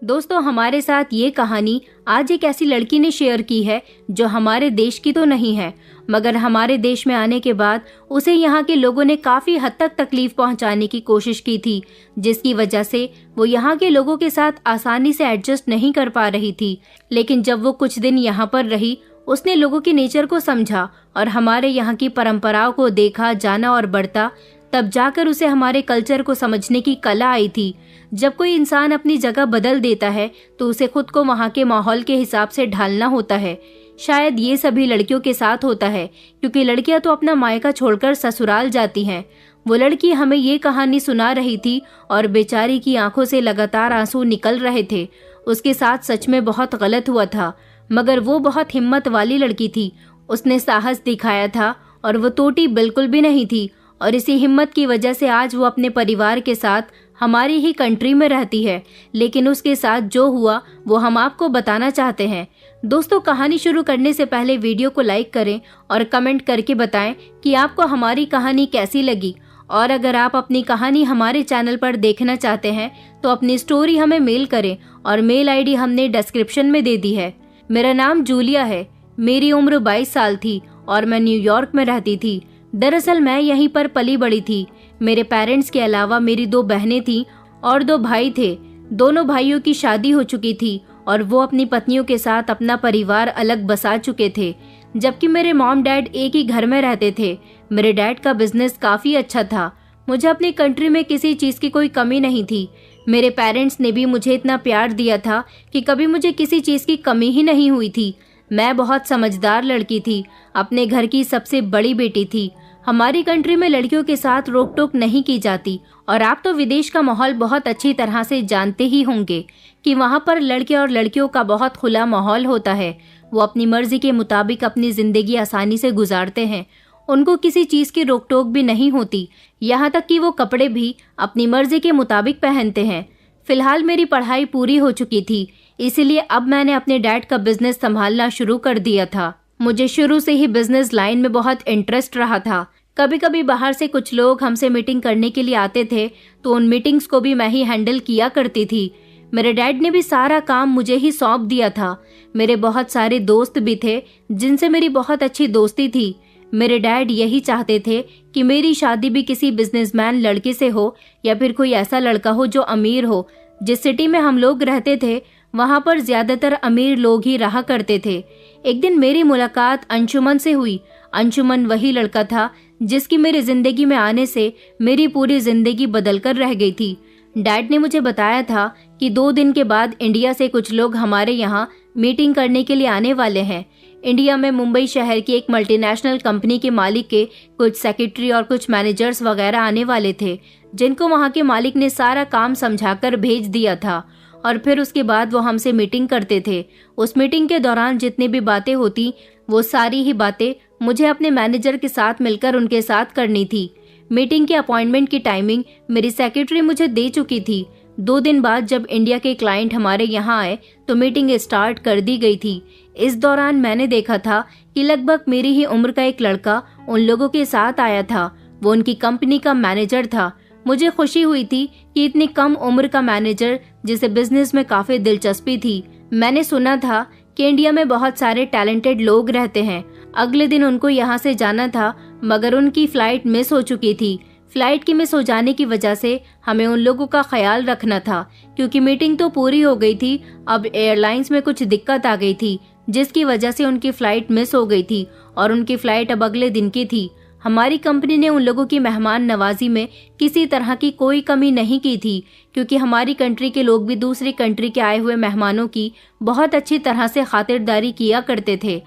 दोस्तों, हमारे साथ ये कहानी आज एक ऐसी लड़की ने शेयर की है जो हमारे देश की तो नहीं है, मगर हमारे देश में आने के बाद उसे यहाँ के लोगों ने काफी हद तक तकलीफ पहुँचाने की कोशिश की थी, जिसकी वजह से वो यहाँ के लोगों के साथ आसानी से एडजस्ट नहीं कर पा रही थी। लेकिन जब वो कुछ दिन यहाँ पर रही, उसने लोगों के नेचर को समझा और हमारे यहाँ की परंपराओं को देखा, जाना और बढ़ता, तब जाकर उसे हमारे कल्चर को समझने की कला आई थी। जब कोई इंसान अपनी जगह बदल देता है तो उसे खुद को वहाँ के माहौल के हिसाब से ढालना होता है। शायद ये सभी लड़कियों के साथ होता है, क्योंकि लड़कियां तो अपना मायका छोड़कर ससुराल जाती हैं। वो लड़की हमें ये कहानी सुना रही थी और बेचारी की आंखों से लगातार आंसू निकल रहे थे। उसके साथ सच में बहुत गलत हुआ था, मगर वो बहुत हिम्मत वाली लड़की थी। उसने साहस दिखाया था और वो टूटी बिल्कुल भी नहीं थी, और इसी हिम्मत की वजह से आज वो अपने परिवार के साथ हमारी ही कंट्री में रहती है। लेकिन उसके साथ जो हुआ वो हम आपको बताना चाहते हैं। दोस्तों, कहानी शुरू करने से पहले वीडियो को लाइक करें और कमेंट करके बताएं कि आपको हमारी कहानी कैसी लगी। और अगर आप अपनी कहानी हमारे चैनल पर देखना चाहते हैं तो अपनी स्टोरी हमें मेल करें, और मेल आईडी हमने डिस्क्रिप्शन में दे दी है। मेरा नाम जूलिया है, मेरी उम्र 22 साल थी और मैं न्यूयॉर्क में रहती थी। दरअसल मैं यहीं पर पली बड़ी थी। मेरे पेरेंट्स के अलावा मेरी 2 बहनें थीं और 2 भाई थे। दोनों भाइयों की शादी हो चुकी थी और वो अपनी पत्नियों के साथ अपना परिवार अलग बसा चुके थे, जबकि मेरे मॉम डैड एक ही घर में रहते थे। मेरे डैड का बिजनेस काफी अच्छा था। मुझे अपनी कंट्री में किसी चीज की कोई कमी नहीं थी। मेरे पेरेंट्स ने भी मुझे इतना प्यार दिया था कि कभी मुझे किसी चीज की कमी ही नहीं हुई थी। मैं बहुत समझदार लड़की थी, अपने घर की सबसे बड़ी बेटी थी। हमारी कंट्री में लड़कियों के साथ रोक टोक नहीं की जाती, और आप तो विदेश का माहौल बहुत अच्छी तरह से जानते ही होंगे कि वहाँ पर लड़के और लड़कियों का बहुत खुला माहौल होता है। वो अपनी मर्जी के मुताबिक अपनी जिंदगी आसानी से गुजारते हैं। उनको किसी चीज की रोक टोक भी नहीं होती, यहाँ तक कि वो कपड़े भी अपनी मर्जी के मुताबिक पहनते हैं। फिलहाल मेरी पढ़ाई पूरी हो चुकी थी, इसीलिए अब मैंने अपने डैड का बिजनेस संभालना शुरू कर दिया था। मुझे शुरू से ही बिजनेस लाइन में बहुत इंटरेस्ट रहा था। कभी कभी बाहर से कुछ लोग हमसे मीटिंग करने के लिए आते थे, तो उन मीटिंग्स को भी मैं ही हैंडल किया करती थी। मेरे डैड ने भी सारा काम मुझे ही सौंप दिया था। मेरे बहुत सारे दोस्त भी थे जिनसे मेरी बहुत अच्छी दोस्ती थी। मेरे डैड यही चाहते थे कि मेरी शादी भी किसी बिजनेसमैन लड़के से हो, या फिर कोई ऐसा लड़का हो जो अमीर हो। जिस सिटी में हम लोग रहते थे वहाँ पर ज्यादातर अमीर लोग ही रहा करते थे। एक दिन मेरी मुलाकात अंशुमन से हुई। अंशुमन वही लड़का था जिसकी मेरी जिंदगी में आने से मेरी पूरी जिंदगी बदलकर रह गई थी। डैड ने मुझे बताया था कि 2 दिन के बाद इंडिया से कुछ लोग हमारे यहाँ मीटिंग करने के लिए आने वाले हैं। इंडिया में मुंबई शहर की एक मल्टीनेशनल कंपनी के मालिक के कुछ सेक्रेटरी और कुछ मैनेजर्स वगैरह आने वाले थे, जिनको वहाँ के मालिक ने सारा काम समझाकर भेज दिया था। और फिर उसके बाद वो हमसे मीटिंग करते थे। उस मीटिंग के दौरान जितनी भी बातें होती, वो सारी ही बातें मुझे अपने मैनेजर के साथ मिलकर उनके साथ करनी थी। मीटिंग की अपॉइंटमेंट की टाइमिंग मेरी सेक्रेटरी मुझे दे चुकी थी। 2 दिन बाद जब इंडिया के क्लाइंट हमारे यहाँ आए तो मीटिंग स्टार्ट कर दी गई थी। इस दौरान मैंने देखा था कि लगभग मेरी ही उम्र का एक लड़का उन लोगों के साथ आया था। वो उनकी कंपनी का मैनेजर था। मुझे खुशी हुई थी कि इतनी कम उम्र का मैनेजर जिसे बिजनेस में काफी दिलचस्पी थी। मैंने सुना था कि इंडिया में बहुत सारे टैलेंटेड लोग रहते हैं। अगले दिन उनको यहाँ से जाना था, मगर उनकी फ्लाइट मिस हो चुकी थी। फ्लाइट की मिस हो जाने की वजह से हमें उन लोगों का ख्याल रखना था, क्योंकि मीटिंग तो पूरी हो गई थी। अब एयरलाइंस में कुछ दिक्कत आ गई थी, जिसकी वजह से उनकी फ्लाइट मिस हो गई थी और उनकी फ्लाइट अब अगले दिन की थी। हमारी कंपनी ने उन लोगों की मेहमान नवाजी में किसी तरह की कोई कमी नहीं की थी, क्योंकि हमारी कंट्री के लोग भी दूसरी कंट्री के आए हुए मेहमानों की बहुत अच्छी तरह से खातिरदारी किया करते थे।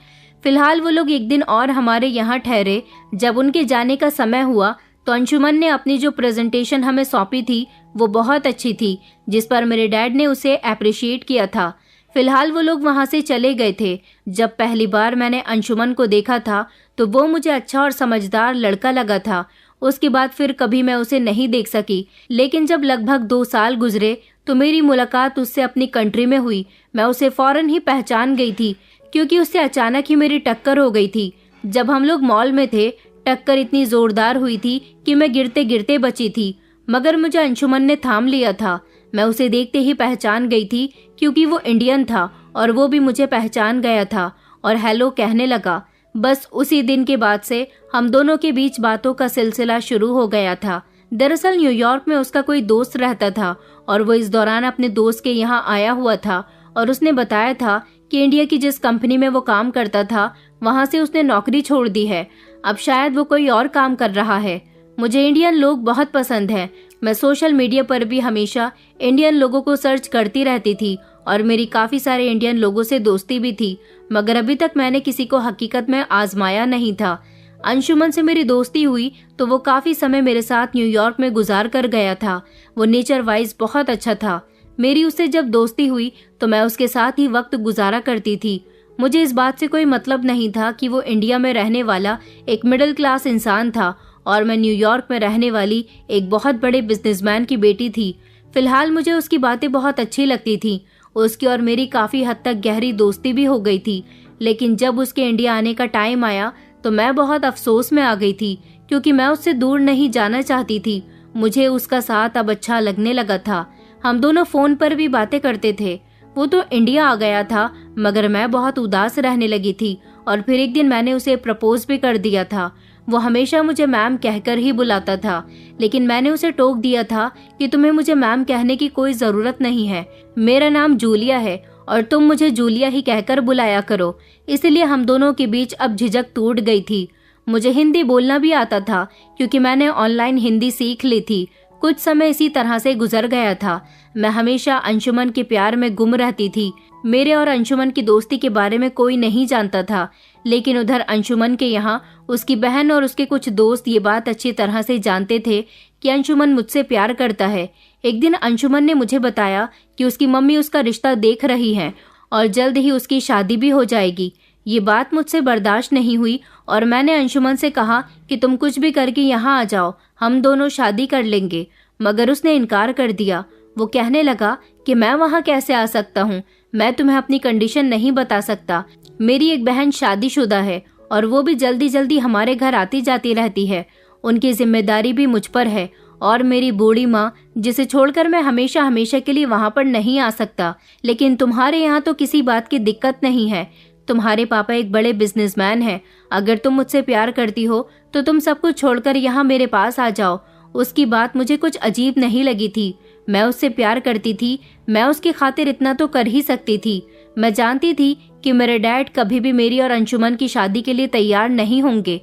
फिलहाल वो लोग एक दिन और हमारे यहाँ ठहरे। जब उनके जाने का समय हुआ तो अंशुमन ने अपनी जो प्रेजेंटेशन हमें सौंपी थी वो बहुत अच्छी थी, जिस पर मेरे डैड ने उसे अप्रिशिएट किया था। फिलहाल वो लोग वहाँ से चले गए थे। जब पहली बार मैंने अंशुमन को देखा था तो वो मुझे अच्छा और समझदार लड़का लगा था। उसके बाद फिर कभी मैं उसे नहीं देख सकी, लेकिन जब लगभग 2 साल गुजरे तो मेरी मुलाकात उससे अपनी कंट्री में हुई। मैं उसे फौरन ही पहचान गई थी, क्योंकि उससे अचानक ही मेरी टक्कर हो गई थी। जब हम लोग मॉल में थे, टक्कर इतनी जोरदार हुई थी कि मैं गिरते गिरते बची थी, मगर मुझे अंशुमन ने थाम लिया था। मैं उसे देखते ही पहचान गई थी क्योंकि वो इंडियन था और वो भी मुझे पहचान गया था और हेलो कहने लगा। बस उसी दिन के बाद से हम दोनों के बीच बातों का सिलसिला शुरू हो गया था। दरअसल न्यूयॉर्क में उसका कोई दोस्त रहता था और वो इस दौरान अपने दोस्त के यहाँ आया हुआ था और उसने बताया था कि इंडिया की जिस कंपनी में वो काम करता था वहाँ से उसने नौकरी छोड़ दी है। अब शायद वो कोई और काम कर रहा है। मुझे इंडियन लोग बहुत पसंद हैं। मैं सोशल मीडिया पर भी हमेशा इंडियन लोगों को सर्च करती रहती थी और मेरी काफ़ी सारे इंडियन लोगों से दोस्ती भी थी, मगर अभी तक मैंने किसी को हकीकत में आजमाया नहीं था। अंशुमन से मेरी दोस्ती हुई तो वो काफ़ी समय मेरे साथ न्यूयॉर्क में गुजार कर गया था। वो नेचर वाइज बहुत अच्छा था। मेरी उससे जब दोस्ती हुई तो मैं उसके साथ ही वक्त गुजारा करती थी। मुझे इस बात से कोई मतलब नहीं था कि वो इंडिया में रहने वाला एक मिडिल क्लास इंसान था और मैं न्यूयॉर्क में रहने वाली एक बहुत बड़े बिजनेसमैन की बेटी थी। फिलहाल मुझे उसकी बातें बहुत अच्छी लगती थी। उसकी और मेरी काफ़ी हद तक गहरी दोस्ती भी हो गई थी। लेकिन जब उसके इंडिया आने का टाइम आया तो मैं बहुत अफसोस में आ गई थी क्योंकि मैं उससे दूर नहीं जाना चाहती थी। मुझे उसका साथ अब अच्छा लगने लगा था। हम दोनों फ़ोन पर भी बातें करते थे। वो तो इंडिया आ गया था मगर मैं बहुत उदास रहने लगी थी और फिर एक दिन मैंने उसे प्रपोज भी कर दिया था। वो हमेशा मुझे मैम कहकर ही बुलाता था, लेकिन मैंने उसे टोक दिया था कि तुम्हें मुझे मैम कहने की कोई ज़रूरत नहीं है। मेरा नाम जूलिया है और तुम मुझे जूलिया ही कहकर बुलाया करो। इसलिए हम दोनों के बीच अब झिझक टूट गई थी। मुझे हिंदी बोलना भी आता था क्योंकि मैंने ऑनलाइन हिंदी सीख ली थी। कुछ समय इसी तरह से गुजर गया था। मैं हमेशा अंशुमन के प्यार में गुम रहती थी। मेरे और अंशुमन की दोस्ती के बारे में कोई नहीं जानता था, लेकिन उधर अंशुमन के यहाँ उसकी बहन और उसके कुछ दोस्त ये बात अच्छी तरह से जानते थे कि अंशुमन मुझसे प्यार करता है। एक दिन अंशुमन ने मुझे बताया कि उसकी मम्मी उसका रिश्ता देख रही हैं और जल्द ही उसकी शादी भी हो जाएगी। ये बात मुझसे बर्दाश्त नहीं हुई और मैंने अंशुमन से कहा कि तुम कुछ भी करके यहाँ आ जाओ, हम दोनों शादी कर लेंगे। मगर उसने इनकार कर दिया। वो कहने लगा कि मैं वहाँ कैसे आ सकता हूँ, मैं तुम्हें अपनी कंडीशन नहीं बता सकता। मेरी एक बहन शादीशुदा है और वो भी जल्दी जल्दी हमारे घर आती जाती रहती है। उनकी जिम्मेदारी भी मुझ पर है और मेरी बूढ़ी माँ, जिसे छोड़कर मैं हमेशा हमेशा के लिए वहाँ पर नहीं आ सकता। लेकिन तुम्हारे यहाँ तो किसी बात की दिक्कत नहीं है। तुम्हारे पापा एक बड़े बिजनेसमैन हैं। अगर तुम मुझसे प्यार करती हो तो तुम सब कुछ छोड़कर यहाँ मेरे पास आ जाओ। उसकी बात मुझे कुछ अजीब नहीं लगी थी। मैं उससे प्यार करती थी। मैं उसकी खातिर इतना तो कर ही सकती थी। मैं जानती थी कि मेरे डैड कभी भी मेरी और अंशुमन की शादी के लिए तैयार नहीं होंगे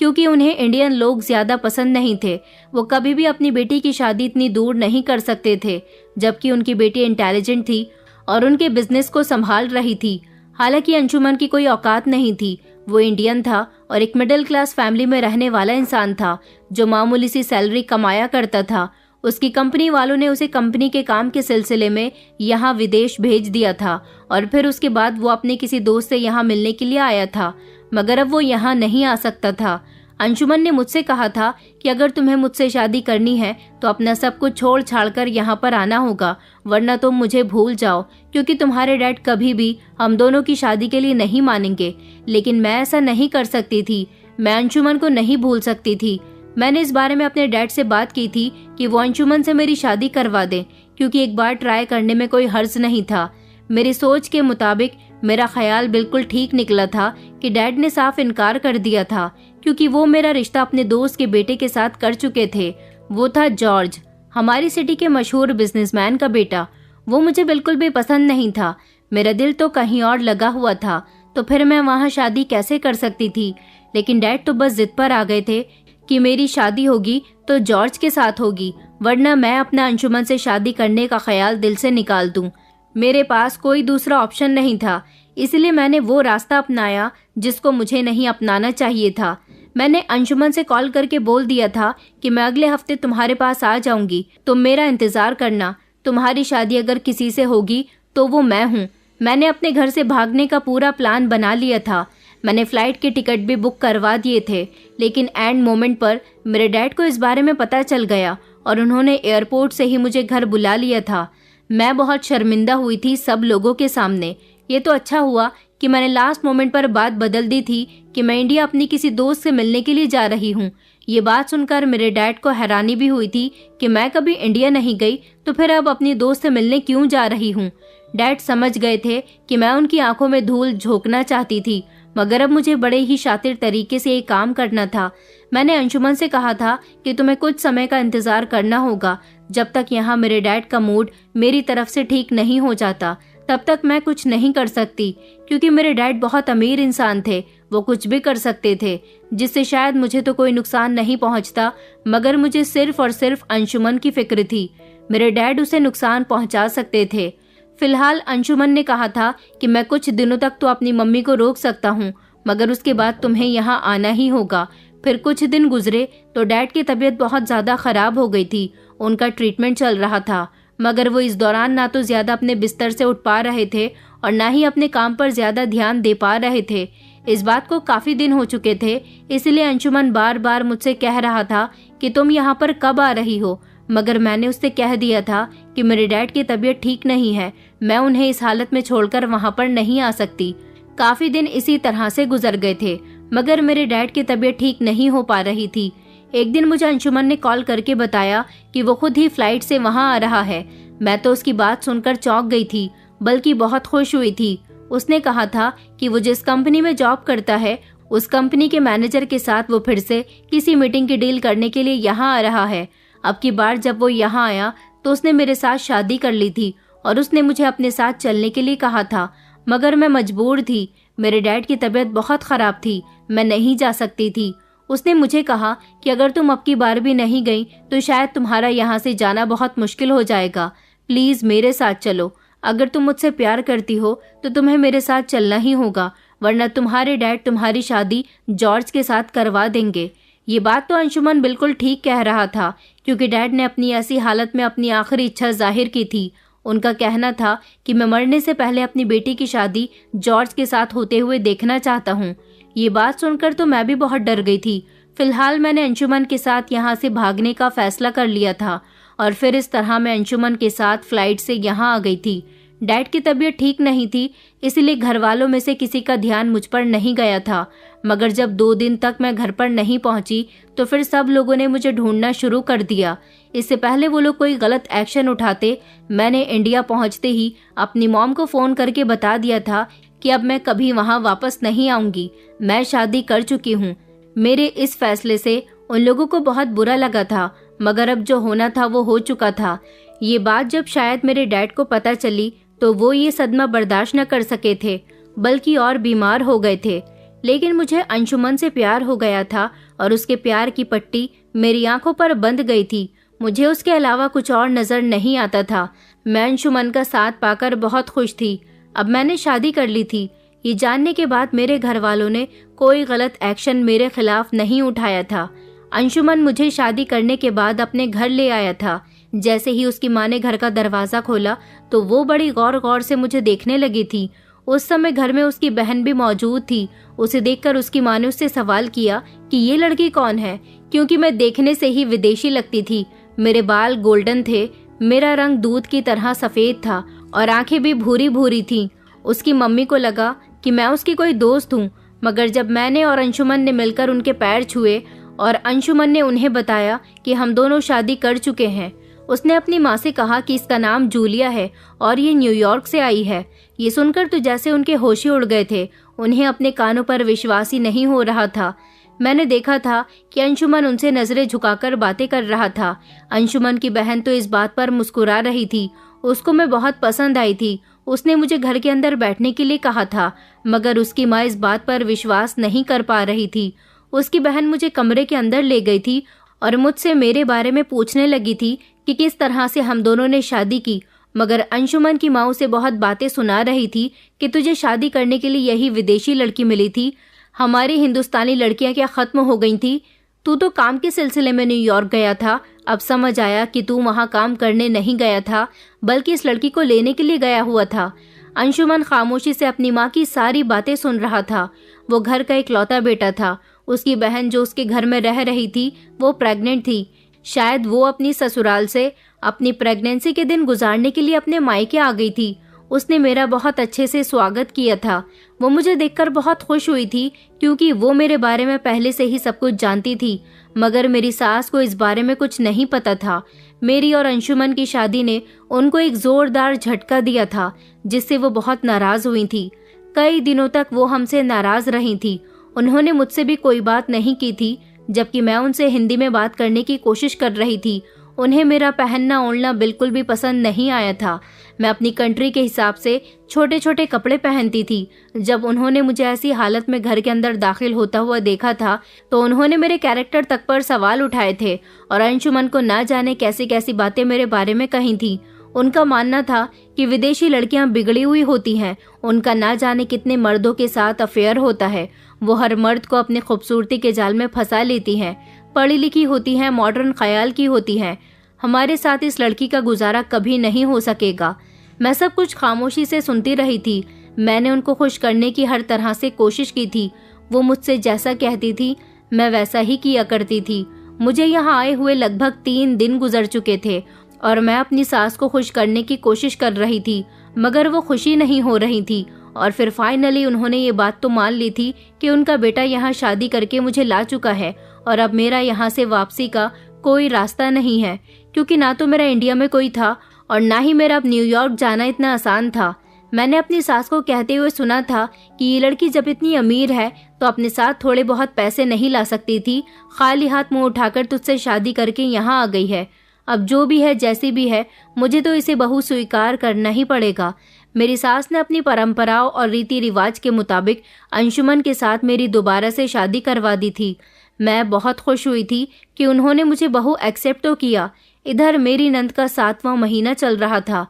क्योंकि उन्हें इंडियन लोग ज्यादा पसंद नहीं थे। वो कभी भी अपनी बेटी की शादी इतनी दूर नहीं कर सकते थे, जबकि उनकी बेटी इंटेलिजेंट थी और उनके बिजनेस को संभाल रही थी। हालांकि अंशुमन की कोई औकात नहीं थी। वो इंडियन था और एक मिडिल क्लास फैमिली में रहने वाला इंसान था जो मामूली सी सैलरी कमाया करता था। उसकी कंपनी वालों ने उसे कंपनी के काम के सिलसिले में यहाँ विदेश भेज दिया था और फिर उसके बाद वो अपने किसी दोस्त से यहाँ मिलने के लिए आया था, मगर अब वो यहाँ नहीं आ सकता था। अंशुमन ने मुझसे कहा था कि अगर तुम्हें मुझसे शादी करनी है तो अपना सब कुछ छोड़ छाड़ कर यहाँ पर आना होगा, वरना तुम मुझे भूल जाओ क्योंकि तुम्हारे डैड कभी भी हम दोनों की शादी के लिए नहीं मानेंगे। लेकिन मैं ऐसा नहीं कर सकती थी। मैं अंशुमन को नहीं भूल सकती थी। मैंने इस बारे में अपने डैड से बात की थी कि वो अंशुमन से मेरी शादी करवा दें क्योंकि एक बार ट्राई करने में कोई हर्ज नहीं था। मेरी सोच के मुताबिक मेरा ख्याल बिल्कुल ठीक निकला था कि डैड ने साफ इनकार कर दिया था क्योंकि वो मेरा रिश्ता अपने दोस्त के बेटे के साथ कर चुके थे। वो था जॉर्ज, हमारी सिटी के मशहूर बिजनेसमैन का बेटा। वो मुझे बिल्कुल भी पसंद नहीं था। मेरा दिल तो कहीं और लगा हुआ था, तो फिर मैं वहाँ शादी कैसे कर सकती थी। लेकिन डैड तो बस जिद पर आ गए थे कि मेरी शादी होगी तो जॉर्ज के साथ होगी, वरना मैं अपना अंशुमन से शादी करने का ख्याल दिल से निकाल दूं। मेरे पास कोई दूसरा ऑप्शन नहीं था, इसलिए मैंने वो रास्ता अपनाया जिसको मुझे नहीं अपनाना चाहिए था। मैंने अंशुमन से कॉल करके बोल दिया था कि मैं अगले हफ्ते तुम्हारे पास आ जाऊंगी, तुम मेरा इंतजार करना। तुम्हारी शादी अगर किसी से होगी तो वो मैं हूँ। मैंने अपने घर से भागने का पूरा प्लान बना लिया था। मैंने फ्लाइट के टिकट भी बुक करवा दिए थे, लेकिन एंड मोमेंट पर मेरे डैड को इस बारे में पता चल गया और उन्होंने एयरपोर्ट से ही मुझे घर बुला लिया था। मैं बहुत शर्मिंदा हुई थी सब लोगों के सामने। ये तो अच्छा हुआ कि मैंने लास्ट मोमेंट पर बात बदल दी थी कि मैं इंडिया अपनी किसी दोस्त से मिलने के लिए जा रही हूँ, ये बात सुनकर मेरे डैड को हैरानी भी हुई थी कि मैं कभी इंडिया नहीं गई तो फिर अब अपनी दोस्त से मिलने क्यों जा रही हूँ। डैड समझ गए थे कि मैं उनकी आंखों में धूल झोंकना चाहती थी, मगर अब मुझे बड़े ही शातिर तरीके से एक काम करना था। मैंने अंशुमन से कहा था कि तुम्हें कुछ समय का इंतजार करना होगा। जब तक यहाँ मेरे डैड का मूड मेरी तरफ से ठीक नहीं हो जाता तब तक मैं कुछ नहीं कर सकती, क्योंकि मेरे डैड बहुत अमीर इंसान थे। वो कुछ भी कर सकते थे जिससे शायद मुझे तो कोई नुकसान नहीं पहुंचता, मगर मुझे सिर्फ और सिर्फ अंशुमन की फिक्र थी। मेरे डैड उसे नुकसान पहुंचा सकते थे। फिलहाल अंशुमन ने कहा था कि मैं कुछ दिनों तक तो अपनी मम्मी को रोक सकता हूँ, मगर उसके बाद तुम्हें यहाँ आना ही होगा। फिर कुछ दिन गुजरे तो डैड की तबीयत बहुत ज़्यादा खराब हो गई थी। उनका ट्रीटमेंट चल रहा था, मगर वो इस दौरान ना तो ज़्यादा अपने बिस्तर से उठ पा रहे थे और ना ही अपने काम पर ज़्यादा ध्यान दे पा रहे थे। इस बात को काफ़ी दिन हो चुके थे, इसलिए अंशुमन बार बार मुझसे कह रहा था कि तुम यहाँ पर कब आ रही हो, मगर मैंने उससे कह दिया था कि मेरे डैड की तबीयत ठीक नहीं है, मैं उन्हें इस हालत में छोड़कर वहाँ पर नहीं आ सकती। काफ़ी दिन इसी तरह से गुजर गए थे, मगर मेरे डैड की तबीयत ठीक नहीं हो पा रही थी। एक दिन मुझे अंशुमन ने कॉल करके बताया कि वो खुद ही फ्लाइट से वहाँ आ रहा है। मैं तो उसकी बात सुनकर चौंक गई थी, बल्कि बहुत खुश हुई थी। उसने कहा था कि वो जिस कंपनी में जॉब करता है उस कंपनी के मैनेजर के साथ वो फिर से किसी मीटिंग की डील करने के लिए यहाँ आ रहा है। अब की बार जब वो यहाँ आया तो उसने मेरे साथ शादी कर ली थी और उसने मुझे अपने साथ चलने के लिए कहा था, मगर मैं मजबूर थी। मेरे डैड की तबीयत बहुत खराब थी, मैं नहीं जा सकती थी। उसने मुझे कहा कि अगर तुम अब की बार भी नहीं गई तो शायद तुम्हारा यहाँ से जाना बहुत मुश्किल हो जाएगा। प्लीज़ मेरे साथ चलो। अगर तुम मुझसे प्यार करती हो तो तुम्हें मेरे साथ चलना ही होगा, वरना तुम्हारे डैड तुम्हारी शादी जॉर्ज के साथ करवा देंगे। ये बात तो अंशुमन बिल्कुल ठीक कह रहा था, क्योंकि डैड ने अपनी ऐसी हालत में अपनी आखिरी इच्छा जाहिर की थी। उनका कहना था कि मैं मरने से पहले अपनी बेटी की शादी जॉर्ज के साथ होते हुए देखना चाहता हूँ। ये बात सुनकर तो मैं भी बहुत डर गई थी। फिलहाल मैंने अंशुमन के साथ यहाँ से भागने का फैसला कर लिया था और फिर इस तरह मैं अंशुमन के साथ फ्लाइट से यहाँ आ गई थी। डैड की तबीयत ठीक नहीं थी, इसलिए घर वालों में से किसी का ध्यान मुझ पर नहीं गया था, मगर जब 2 दिन तक मैं घर पर नहीं पहुंची तो फिर सब लोगों ने मुझे ढूंढना शुरू कर दिया। इससे पहले वो लोग कोई गलत एक्शन उठाते, मैंने इंडिया पहुंचते ही अपनी मॉम को फ़ोन करके बता दिया था कि अब मैं कभी वहां वापस नहीं आऊंगी। मैं शादी कर चुकी हूँ। मेरे इस फैसले से उन लोगों को बहुत बुरा लगा था, मगर अब जो होना था वो हो चुका था। ये बात जब शायद मेरे डैड को पता चली तो वो ये सदमा बर्दाश्त न कर सके थे, बल्कि और बीमार हो गए थे। लेकिन मुझे अंशुमन से प्यार हो गया था और उसके प्यार की पट्टी मेरी आंखों पर बंध गई थी। मुझे उसके अलावा कुछ और नज़र नहीं आता था। मैं अंशुमन का साथ पाकर बहुत खुश थी। अब मैंने शादी कर ली थी। ये जानने के बाद मेरे घर वालों ने कोई गलत एक्शन मेरे खिलाफ नहीं उठाया था। अंशुमन मुझे शादी करने के बाद अपने घर ले आया था। जैसे ही उसकी माँ ने घर का दरवाज़ा खोला तो वो बड़ी गौर गौर से मुझे देखने लगी थी। उस समय घर में उसकी बहन भी मौजूद थी। उसे देखकर उसकी माँ ने उससे सवाल किया कि ये लड़की कौन है, क्योंकि मैं देखने से ही विदेशी लगती थी। मेरे बाल गोल्डन थे, मेरा रंग दूध की तरह सफ़ेद था और आंखें भी भूरी भूरी थीं। उसकी मम्मी को लगा कि मैं उसकी कोई दोस्त हूँ, मगर जब मैंने और अंशुमन ने मिलकर उनके पैर छुए और अंशुमन ने उन्हें बताया कि हम दोनों शादी कर चुके हैं, उसने अपनी माँ से कहा कि इसका नाम जूलिया है और ये न्यूयॉर्क से आई है। ये सुनकर तो जैसे उनके होश ही उड़ गए थे। उन्हें अपने कानों पर विश्वास ही नहीं हो रहा था। मैंने देखा था कि अंशुमन उनसे नजरें झुकाकर बातें कर रहा था। अंशुमन की बहन तो इस बात पर मुस्कुरा रही थी। उसको मैं बहुत पसंद आई थी। उसने मुझे घर के अंदर बैठने के लिए कहा था, मगर उसकी माँ इस बात पर विश्वास नहीं कर पा रही थी। उसकी बहन मुझे कमरे के अंदर ले गई थी और मुझसे मेरे बारे में पूछने लगी थी कि किस तरह से हम दोनों ने शादी की। मगर अंशुमन की माँ उसे बहुत बातें सुना रही थी कि तुझे शादी करने के लिए यही विदेशी लड़की मिली थी, हमारी हिंदुस्तानी लड़कियां क्या खत्म हो गई थी? तू तो काम के सिलसिले में न्यूयॉर्क गया था। अब समझ आया कि तू वहां काम करने नहीं गया था, बल्कि इस लड़की को लेने के लिए गया हुआ था। अंशुमन खामोशी से अपनी माँ की सारी बातें सुन रहा था। वो घर का इकलौता बेटा था। उसकी बहन जो उसके घर में रह रही थी वो प्रेग्नेंट थी। शायद वो अपनी ससुराल से अपनी प्रेगनेंसी के दिन गुजारने के लिए अपने मायके आ गई थी। उसने मेरा बहुत अच्छे से स्वागत किया था। वो मुझे देखकर बहुत खुश हुई थी, क्योंकि वो मेरे बारे में पहले से ही सब कुछ जानती थी। मगर मेरी सास को इस बारे में कुछ नहीं पता था। मेरी और अंशुमन की शादी ने उनको एक जोरदार झटका दिया था, जिससे वो बहुत नाराज हुई थी। कई दिनों तक वो हमसे नाराज रही थी। उन्होंने मुझसे भी कोई बात नहीं की थी, जबकि मैं उनसे हिंदी में बात करने की कोशिश कर रही थी। उन्हें मेरा पहनना ओढ़ना बिल्कुल भी पसंद नहीं आया था। मैं अपनी कंट्री के हिसाब से छोटे छोटे कपड़े पहनती थी। जब उन्होंने मुझे ऐसी हालत में घर के अंदर दाखिल होता हुआ देखा था, तो उन्होंने मेरे कैरेक्टर तक पर सवाल उठाए थे और अंशुमन को ना जाने कैसी कैसी बातें मेरे बारे में कही थी। उनका मानना था कि विदेशी लड़कियां बिगड़ी हुई होती हैं, उनका ना जाने कितने मर्दों के साथ अफेयर होता है। वो हर मर्द को अपने खूबसूरती के जाल में फंसा लेती हैं, पढ़ी लिखी होती हैं, मॉडर्न ख्याल की होती हैं। हमारे साथ इस लड़की का गुजारा कभी नहीं हो सकेगा। मैं सब कुछ खामोशी से सुनती रही थी। मैंने उनको खुश करने की हर तरह से कोशिश की थी। वो मुझसे जैसा कहती थी मैं वैसा ही किया करती थी। मुझे यहाँ आए हुए लगभग 3 दिन गुजर चुके थे और मैं अपनी सास को खुश करने की कोशिश कर रही थी, मगर वो खुशी नहीं हो रही थी। और फिर फाइनली उन्होंने ये बात तो मान ली थी कि उनका बेटा यहाँ शादी करके मुझे ला चुका है और अब मेरा यहाँ से वापसी का कोई रास्ता नहीं है, क्योंकि ना तो मेरा इंडिया में कोई था और ना ही मेरा अब न्यूयॉर्क जाना इतना आसान था। मैंने अपनी सास को कहते हुए सुना था कि ये लड़की जब इतनी अमीर है तो अपने साथ थोड़े बहुत पैसे नहीं ला सकती थी, खाली हाथ मुंह उठाकर तुझसे शादी करके यहाँ आ गई है। अब जो भी है जैसी भी है, मुझे तो इसे बहू स्वीकार करना ही पड़ेगा। मेरी सास ने अपनी परंपराओं और रीति रिवाज के मुताबिक अंशुमन के साथ मेरी दोबारा से शादी करवा दी थी। मैं बहुत खुश हुई थी कि उन्होंने मुझे बहू एक्सेप्ट तो किया। इधर मेरी नंद का 7वां महीना चल रहा था।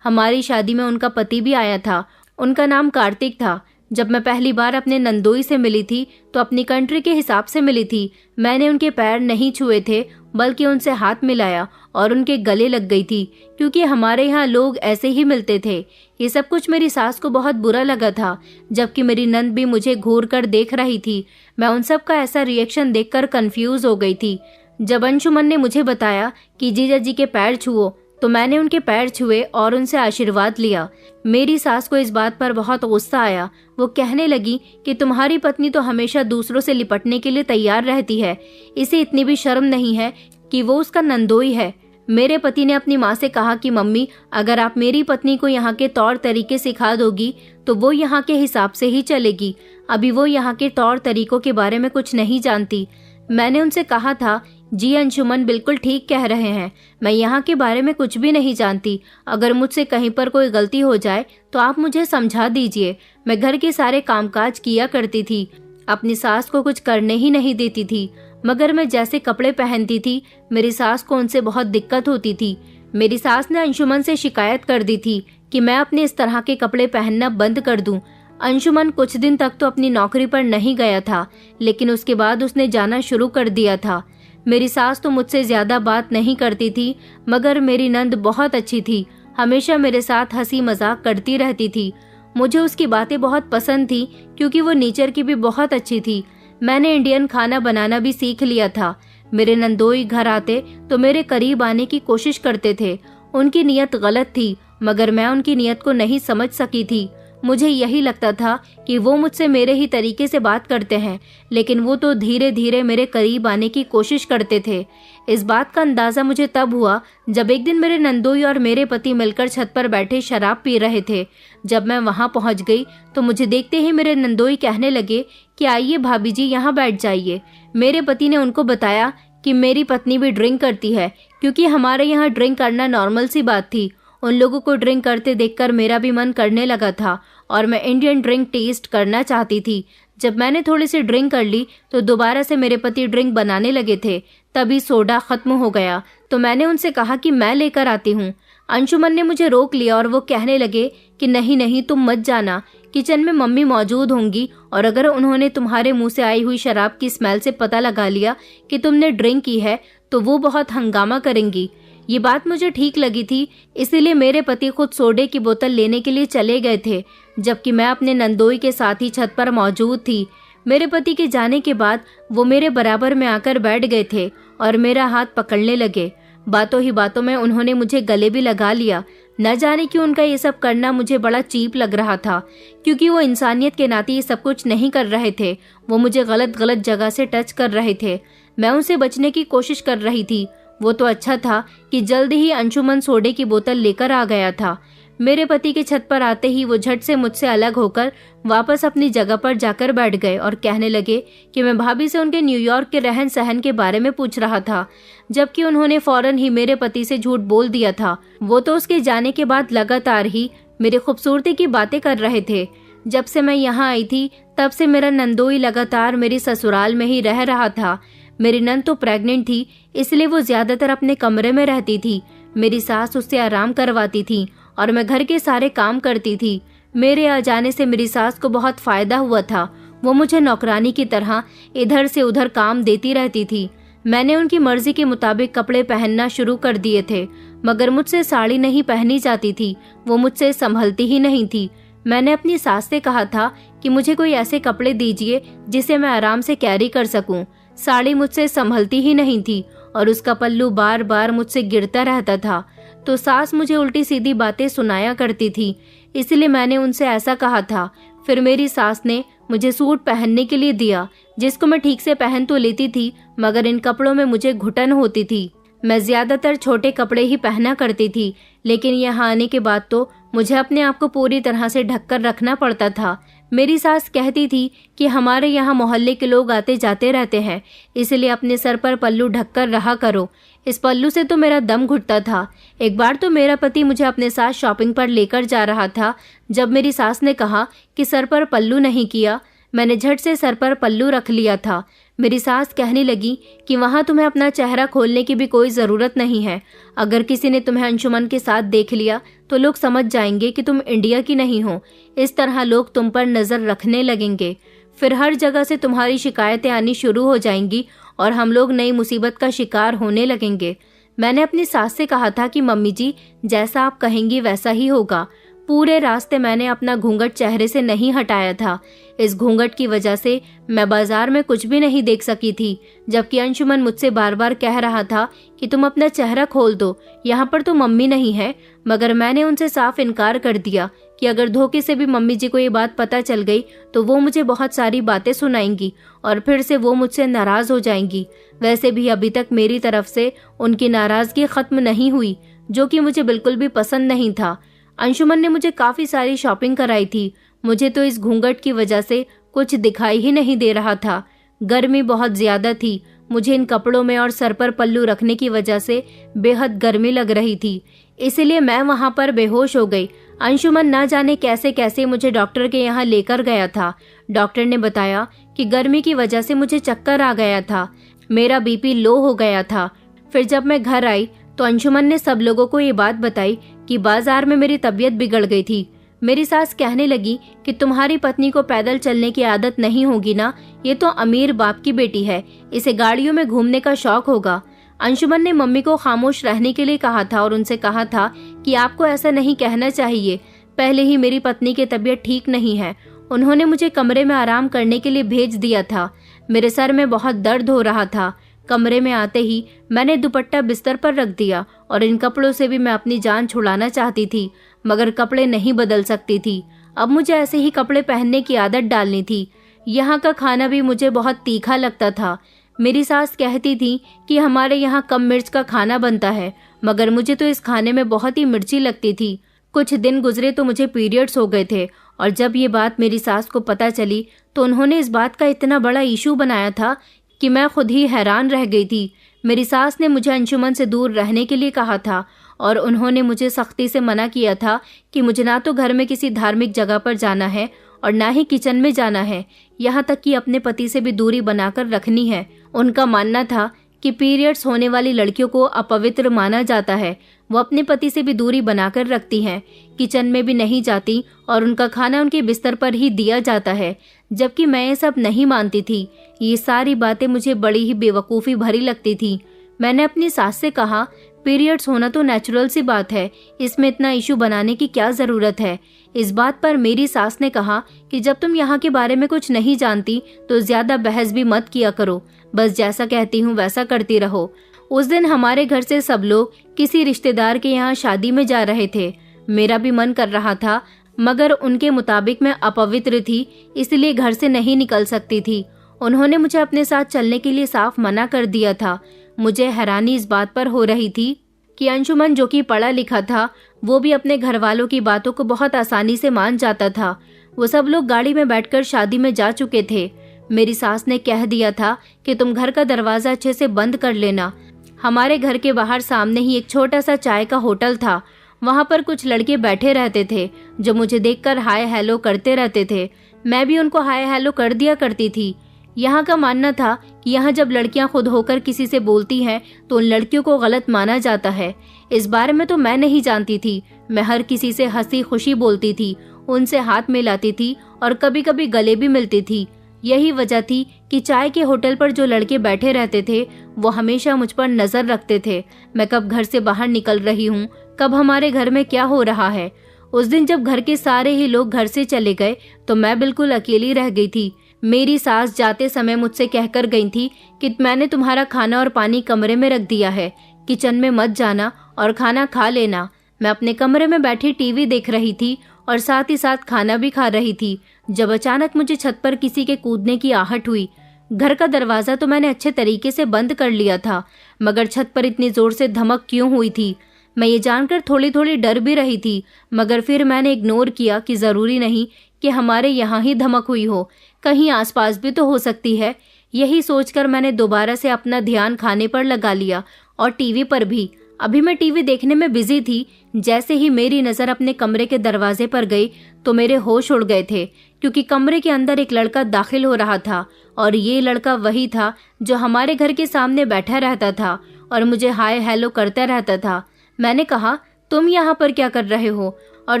हमारी शादी में उनका पति भी आया था। उनका नाम कार्तिक था। जब मैं पहली बार अपने नंदोई से मिली थी तो अपनी कंट्री के हिसाब से मिली थी। मैंने उनके पैर नहीं छुए थे, बल्कि उनसे हाथ मिलाया और उनके गले लग गई थी, क्योंकि हमारे यहाँ लोग ऐसे ही मिलते थे। ये सब कुछ मेरी सास को बहुत बुरा लगा था, जबकि मेरी नंद भी मुझे घूर कर देख रही थी। मैं उन सब का ऐसा रिएक्शन देखकर कंफ्यूज हो गई थी। जब अंशुमन ने मुझे बताया कि जीजा जी के पैर छुओ, तो मैंने उनके पैर छुए और उनसे आशीर्वाद लिया। मेरी सास को इस बात पर बहुत गुस्सा आया। वो कहने लगी कि तुम्हारी पत्नी तो हमेशा दूसरों से लिपटने के लिए तैयार रहती है, इसे इतनी भी शर्म नहीं है कि वो उसका नंदोई है। मेरे पति ने अपनी माँ से कहा कि मम्मी, अगर आप मेरी पत्नी को यहाँ के तौर तरीके सिखा दोगी तो वो यहाँ के हिसाब से ही चलेगी। अभी वो यहाँ के तौर तरीकों के बारे में कुछ नहीं जानती। मैंने उनसे कहा था, जी अंशुमन बिल्कुल ठीक कह रहे हैं, मैं यहाँ के बारे में कुछ भी नहीं जानती। अगर मुझसे कहीं पर कोई गलती हो जाए तो आप मुझे समझा दीजिए। मैं घर के सारे कामकाज किया करती थी, अपनी सास को कुछ करने ही नहीं देती थी। मगर मैं जैसे कपड़े पहनती थी, मेरी सास को उनसे बहुत दिक्कत होती थी। मेरी सास ने अंशुमन से शिकायत कर दी थी कि मैं अपने इस तरह के कपड़े पहनना बंद कर दूं। अंशुमन कुछ दिन तक तो अपनी नौकरी पर नहीं गया था, लेकिन उसके बाद उसने जाना शुरू कर दिया था। मेरी सास तो मुझसे ज्यादा बात नहीं करती थी, मगर मेरी नंद बहुत अच्छी थी, हमेशा मेरे साथ हंसी मजाक करती रहती थी। मुझे उसकी बातें बहुत पसंद थी, क्योंकि वो नेचर की भी बहुत अच्छी थी। मैंने इंडियन खाना बनाना भी सीख लिया था। मेरे नंदोई घर आते तो मेरे करीब आने की कोशिश करते थे। उनकी नीयत गलत थी, मगर मैं उनकी नीयत को नहीं समझ सकी थी। मुझे यही लगता था कि वो मुझसे मेरे ही तरीके से बात करते हैं, लेकिन वो तो धीरे धीरे मेरे करीब आने की कोशिश करते थे। इस बात का अंदाजा मुझे तब हुआ जब एक दिन मेरे नंदोई और मेरे पति मिलकर छत पर बैठे शराब पी रहे थे। जब मैं वहां पहुंच गई तो मुझे देखते ही मेरे नंदोई कहने लगे कि आइए भाभी जी, यहाँ बैठ जाइए। मेरे पति ने उनको बताया कि मेरी पत्नी भी ड्रिंक करती है, क्योंकि हमारे यहाँ ड्रिंक करना नॉर्मल सी बात थी। उन लोगों को ड्रिंक करते देखकर मेरा भी मन करने लगा था और मैं इंडियन ड्रिंक टेस्ट करना चाहती थी। जब मैंने थोड़ी सी ड्रिंक कर ली तो दोबारा से मेरे पति ड्रिंक बनाने लगे थे। तभी सोडा खत्म हो गया तो मैंने उनसे कहा कि मैं लेकर आती हूँ। अंशुमन ने मुझे रोक लिया और वो कहने लगे कि नहीं नहीं, तुम मत जाना, किचन में मम्मी मौजूद होंगी और अगर उन्होंने तुम्हारे मुंह से आई हुई शराब की स्मेल से पता लगा लिया कि तुमने ड्रिंक की है तो वो बहुत हंगामा करेंगी। ये बात मुझे ठीक लगी थी, इसीलिए मेरे पति खुद सोडे की बोतल लेने के लिए चले गए थे, जबकि मैं अपने नंदोई के साथ ही छत पर मौजूद थी। मेरे पति के जाने के बाद वो मेरे बराबर में आकर बैठ गए थे और मेरा हाथ पकड़ने लगे। बातों ही बातों में उन्होंने मुझे गले भी लगा लिया। न जाने क्यों उनका ये सब करना मुझे बड़ा चीप लग रहा था, क्योंकि वो इंसानियत के नाते ये सब कुछ नहीं कर रहे थे, वो मुझे गलत गलत जगह से टच कर रहे थे। मैं उनसे बचने की कोशिश कर रही थी। वो तो अच्छा था कि जल्द ही अंशुमन सोडे की बोतल लेकर आ गया था। मेरे पति के छत पर आते ही वो झट से मुझसे अलग होकर वापस अपनी जगह पर जाकर बैठ गए और कहने लगे कि मैं भाभी से उनके न्यूयॉर्क के रहन सहन के बारे में पूछ रहा था, जबकि उन्होंने फौरन ही मेरे पति से झूठ बोल दिया था। वो तो उसके जाने के बाद लगातार ही मेरी खूबसूरती की बातें कर रहे थे। जब से मैं यहाँ आई थी तब से मेरा नंदोई लगातार मेरी ससुराल में ही रह रहा था। मेरी नंद तो प्रेग्नेंट थी, इसलिए वो ज्यादातर अपने कमरे में रहती थी। मेरी सास उससे आराम करवाती थी और मैं घर के सारे काम करती थी। मेरे आ जाने से मेरी सास को बहुत फायदा हुआ था। वो मुझे नौकरानी की तरह इधर से उधर काम देती रहती थी। मैंने उनकी मर्जी के मुताबिक कपड़े पहनना शुरू कर दिए थे, मगर मुझसे साड़ी नहीं पहनी जाती थी। वो मुझसे संभलती ही नहीं थी। मैंने अपनी सास से कहा था कि मुझे कोई ऐसे कपड़े दीजिए जिसे मैं आराम से कैरी कर सकूं। साड़ी मुझसे संभलती ही नहीं थी और उसका पल्लू बार बार मुझसे गिरता रहता था, तो सास मुझे उल्टी सीधी बातें सुनाया करती थी। इसलिए मैंने उनसे ऐसा कहा था। फिर मेरी सास ने मुझे सूट पहनने के लिए दिया, जिसको मैं ठीक से पहन तो लेती थी, मगर इन कपड़ों में मुझे घुटन होती थी। मैं ज्यादातर छोटे कपड़े ही पहना करती थी, लेकिन यहाँ आने के बाद तो मुझे अपने आप को पूरी तरह से ढककर रखना पड़ता था। मेरी सास कहती थी कि हमारे यहाँ मोहल्ले के लोग आते जाते रहते हैं, इसलिए अपने सर पर पल्लू ढककर रहा करो। इस पल्लू से तो मेरा दम घुटता था। एक बार तो मेरा पति मुझे अपने साथ शॉपिंग पर लेकर जा रहा था। जब मेरी सास ने कहा कि सर पर पल्लू नहीं किया, मैंने झट से सर पर पल्लू रख लिया था। मेरी सास कहने लगी कि वहाँ तुम्हें अपना चेहरा खोलने की भी कोई ज़रूरत नहीं है। अगर किसी ने तुम्हें अंशुमन के साथ देख लिया तो लोग समझ जाएंगे कि तुम इंडिया की नहीं हो। इस तरह लोग तुम पर नज़र रखने लगेंगे। फिर हर जगह से तुम्हारी शिकायतें आनी शुरू हो जाएंगी और हम लोग नई मुसीबत का शिकार होने लगेंगे। मैंने अपनी सास से कहा था कि मम्मी जी, जैसा आप कहेंगी वैसा ही होगा। पूरे रास्ते मैंने अपना घूंघट चेहरे से नहीं हटाया था। इस घूंघट की वजह से मैं बाजार में कुछ भी नहीं देख सकी थी, जबकि अंशुमन मुझसे बार बार कह रहा था कि तुम अपना चेहरा खोल दो, यहाँ पर तो मम्मी नहीं है। मगर मैंने उनसे साफ इनकार कर दिया कि अगर धोखे से भी मम्मी जी को ये बात पता चल गई तो वो मुझे बहुत सारी बातें सुनाएंगी और फिर से वो मुझसे नाराज हो जाएंगी। वैसे भी अभी तक मेरी तरफ से उनकी नाराजगी खत्म नहीं हुई, जो कि मुझे बिल्कुल भी पसंद नहीं था। अंशुमन ने मुझे काफी सारी शॉपिंग कराई थी। मुझे तो इस घूंघट की वजह से कुछ दिखाई ही नहीं दे रहा था। गर्मी बहुत ज्यादा थी। मुझे इन कपड़ों में और सर पर पल्लू रखने की वजह से बेहद गर्मी लग रही थी, इसलिए मैं वहां पर बेहोश हो गई। अंशुमन ना जाने कैसे कैसे मुझे डॉक्टर के यहाँ लेकर गया था। डॉक्टर ने बताया कि गर्मी की वजह से मुझे चक्कर आ गया था, मेरा बीपी लो हो गया था। फिर जब मैं घर आई तो अंशुमन ने सब लोगों को ये बात बताई कि बाजार में मेरी तबीयत बिगड़ गई थी। मेरी सास कहने लगी कि तुम्हारी पत्नी को पैदल चलने की आदत नहीं होगी ना, ये तो अमीर बाप की बेटी है, इसे गाड़ियों में घूमने का शौक होगा। अंशुमन ने मम्मी को खामोश रहने के लिए कहा था और उनसे कहा था कि आपको ऐसा नहीं कहना चाहिए। पहले ही मेरी पत्नी की तबीयत ठीक नहीं है। उन्होंने मुझे कमरे में आराम करने के लिए भेज दिया था। मेरे सर में बहुत दर्द हो रहा था। कमरे में आते ही मैंने दुपट्टा बिस्तर पर रख दिया और इन कपड़ों से भी मैं अपनी जान छुड़ाना चाहती थी, मगर कपड़े नहीं बदल सकती थी। अब मुझे ऐसे ही कपड़े पहनने की आदत डालनी थी। यहाँ का खाना भी मुझे बहुत तीखा लगता था। मेरी सास कहती थी कि हमारे यहाँ कम मिर्च का खाना बनता है, मगर मुझे तो इस खाने में बहुत ही मिर्ची लगती थी। कुछ दिन गुजरे तो मुझे पीरियड्स हो गए थे और जब ये बात मेरी सास को पता चली तो उन्होंने इस बात का इतना बड़ा इशू बनाया था कि मैं खुद ही हैरान रह गई थी। मेरी सास ने मुझे अंशुमन से दूर रहने के लिए कहा था और उन्होंने मुझे सख्ती से मना किया था कि मुझे ना तो घर में किसी धार्मिक जगह पर जाना है और ना ही किचन में जाना है, यहाँ तक कि अपने पति से भी दूरी बनाकर रखनी है। उनका मानना था कि पीरियड्स होने वाली लड़कियों को अपवित्र माना जाता है। वो अपने पति से भी दूरी बनाकर रखती हैं, किचन में भी नहीं जाती और उनका खाना उनके बिस्तर पर ही दिया जाता है, जबकि मैं ये सब नहीं मानती थी। ये सारी बातें मुझे बड़ी ही बेवकूफ़ी भरी लगती थी। मैंने अपनी सास से कहा, पीरियड्स होना तो नेचुरल सी बात है, इसमें इतना इशू बनाने की क्या ज़रूरत है। इस बात पर मेरी सास ने कहा कि जब तुम यहाँ के बारे में कुछ नहीं जानती तो ज़्यादा बहस भी मत किया करो, बस जैसा कहती हूँ वैसा करती रहो। उस दिन हमारे घर से सब लोग किसी रिश्तेदार के यहाँ शादी में जा रहे थे। मेरा भी मन कर रहा था, मगर उनके मुताबिक मैं अपवित्र थी, इसलिए घर से नहीं निकल सकती थी। उन्होंने मुझे अपने साथ चलने के लिए साफ मना कर दिया था। मुझे हैरानी इस बात पर हो रही थी कि अंशुमन, जो कि पढ़ा लिखा था, वो भी अपने घर वालों की बातों को बहुत आसानी से मान जाता था। वो सब लोग गाड़ी में बैठकर शादी में जा चुके थे। मेरी सास ने कह दिया था कि तुम घर का दरवाजा अच्छे से बंद कर लेना। हमारे घर के बाहर सामने ही एक छोटा सा चाय का होटल था। वहाँ पर कुछ लड़के बैठे रहते थे जो मुझे देखकर हाय हेलो करते रहते थे। मैं भी उनको हाय हेलो कर दिया करती थी। यहाँ का मानना था कि यहाँ जब लड़कियाँ खुद होकर किसी से बोलती हैं तो उन लड़कियों को गलत माना जाता है। इस बारे में तो मैं नहीं जानती थी। मैं हर किसी से हंसी खुशी बोलती थी, उनसे हाथ मिलाती थी और कभी कभी गले भी मिलती थी। यही वजह थी कि चाय के होटल पर जो लड़के बैठे रहते थे वो हमेशा मुझ पर नजर रखते थे। मैं कब घर से बाहर निकल रही हूँ, कब हमारे घर में क्या हो रहा है। उस दिन जब घर के सारे ही लोग घर से चले गए तो मैं बिल्कुल अकेली रह गई थी। मेरी सास जाते समय मुझसे कहकर गई थी कि मैंने तुम्हारा खाना और पानी कमरे में रख दिया है, किचन में मत जाना और खाना खा लेना। मैं अपने कमरे में बैठी टीवी देख रही थी और साथ ही साथ खाना भी खा रही थी जब अचानक मुझे छत पर किसी के कूदने की आहट हुई। घर का दरवाजा तो मैंने अच्छे तरीके से बंद कर लिया था, मगर छत पर इतनी जोर से धमक क्यों हुई थी, मैं ये जानकर थोड़ी थोड़ी डर भी रही थी। मगर फिर मैंने इग्नोर किया कि जरूरी नहीं कि हमारे यहाँ ही धमक हुई हो, कहीं आसपास भी तो हो सकती है। यही सोचकर मैंने दोबारा से अपना ध्यान खाने पर लगा लिया और टीवी पर भी। अभी मैं टीवी देखने में बिजी थी। जैसे ही मेरी नजर अपने कमरे के दरवाजे पर गई तो मेरे होश उड़ गए थे, क्योंकि कमरे के अंदर एक लड़का दाखिल हो रहा था और ये लड़का वही था जो हमारे घर के सामने बैठा रहता था और मुझे हाय हेलो करता रहता था। मैंने कहा, तुम यहाँ पर क्या कर रहे हो और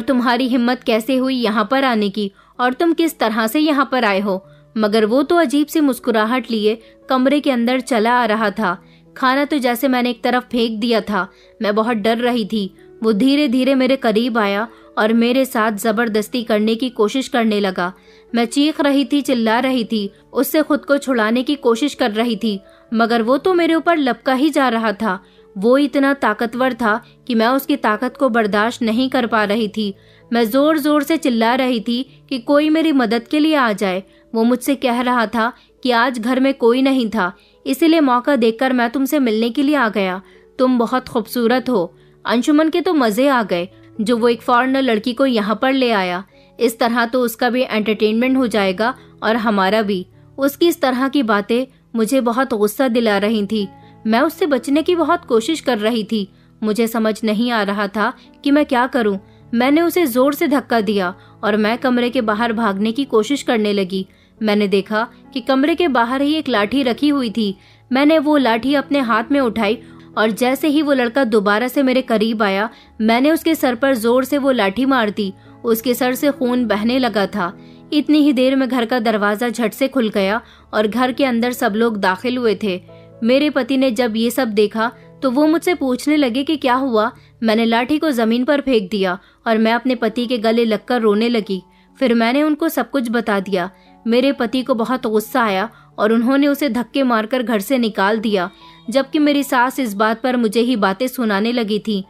तुम्हारी हिम्मत कैसे हुई यहाँ पर आने की, और तुम किस तरह से यहाँ पर आए हो। मगर वो तो अजीब सी मुस्कुराहट लिए कमरे के अंदर चला आ रहा था। खाना तो जैसे मैंने एक तरफ फेंक दिया था। मैं बहुत डर रही थी। वो धीरे धीरे मेरे करीब आया और मेरे साथ जबरदस्ती करने की कोशिश करने लगा। मैं चीख रही थी, चिल्ला रही थी, उससे खुद को छुड़ाने की कोशिश कर रही थी, मगर वो तो मेरे ऊपर लपका ही जा रहा था। वो इतना ताकतवर था कि मैं उसकी ताकत को बर्दाश्त नहीं कर पा रही थी। मैं जोर जोर से चिल्ला रही थी कि कोई मेरी मदद के लिए आ जाए। वो मुझसे कह रहा था कि आज घर में कोई नहीं था, इसीलिए मौका देखकर मैं तुमसे मिलने के लिए आ गया। तुम बहुत खूबसूरत हो। अंशुमन के तो मजे आ गए जो वो एक फॉरेनर लड़की को यहाँ पर ले आया। इस तरह तो उसका भी एंटरटेनमेंट हो जाएगा और हमारा भी। उसकी इस तरह की बातें मुझे बहुत गुस्सा दिला रही थी। मैं उससे बचने की बहुत कोशिश कर रही थी। मुझे समझ नहीं आ रहा था कि मैं क्या करूं। मैंने उसे जोर से धक्का दिया और मैं कमरे के बाहर भागने की कोशिश करने लगी। मैंने देखा कि कमरे के बाहर ही एक लाठी रखी हुई थी। मैंने वो लाठी अपने हाथ में उठाई और जैसे ही वो लड़का दोबारा से मेरे करीब आया, मैंने उसके सर पर जोर से वो लाठी मार दी। उसके सर से खून बहने लगा था। इतनी ही देर में घर का दरवाजा झट से खुल गया और घर के अंदर सब लोग दाखिल हुए थे। मेरे पति ने जब ये सब देखा तो वो मुझसे पूछने लगे कि क्या हुआ। मैंने लाठी को जमीन पर फेंक दिया और मैं अपने पति के गले लगकर रोने लगी। फिर मैंने उनको सब कुछ बता दिया। मेरे पति को बहुत गुस्सा आया और उन्होंने उसे धक्के मारकर घर से निकाल दिया, जबकि मेरी सास इस बात पर मुझे ही बातें सुनाने लगी थी।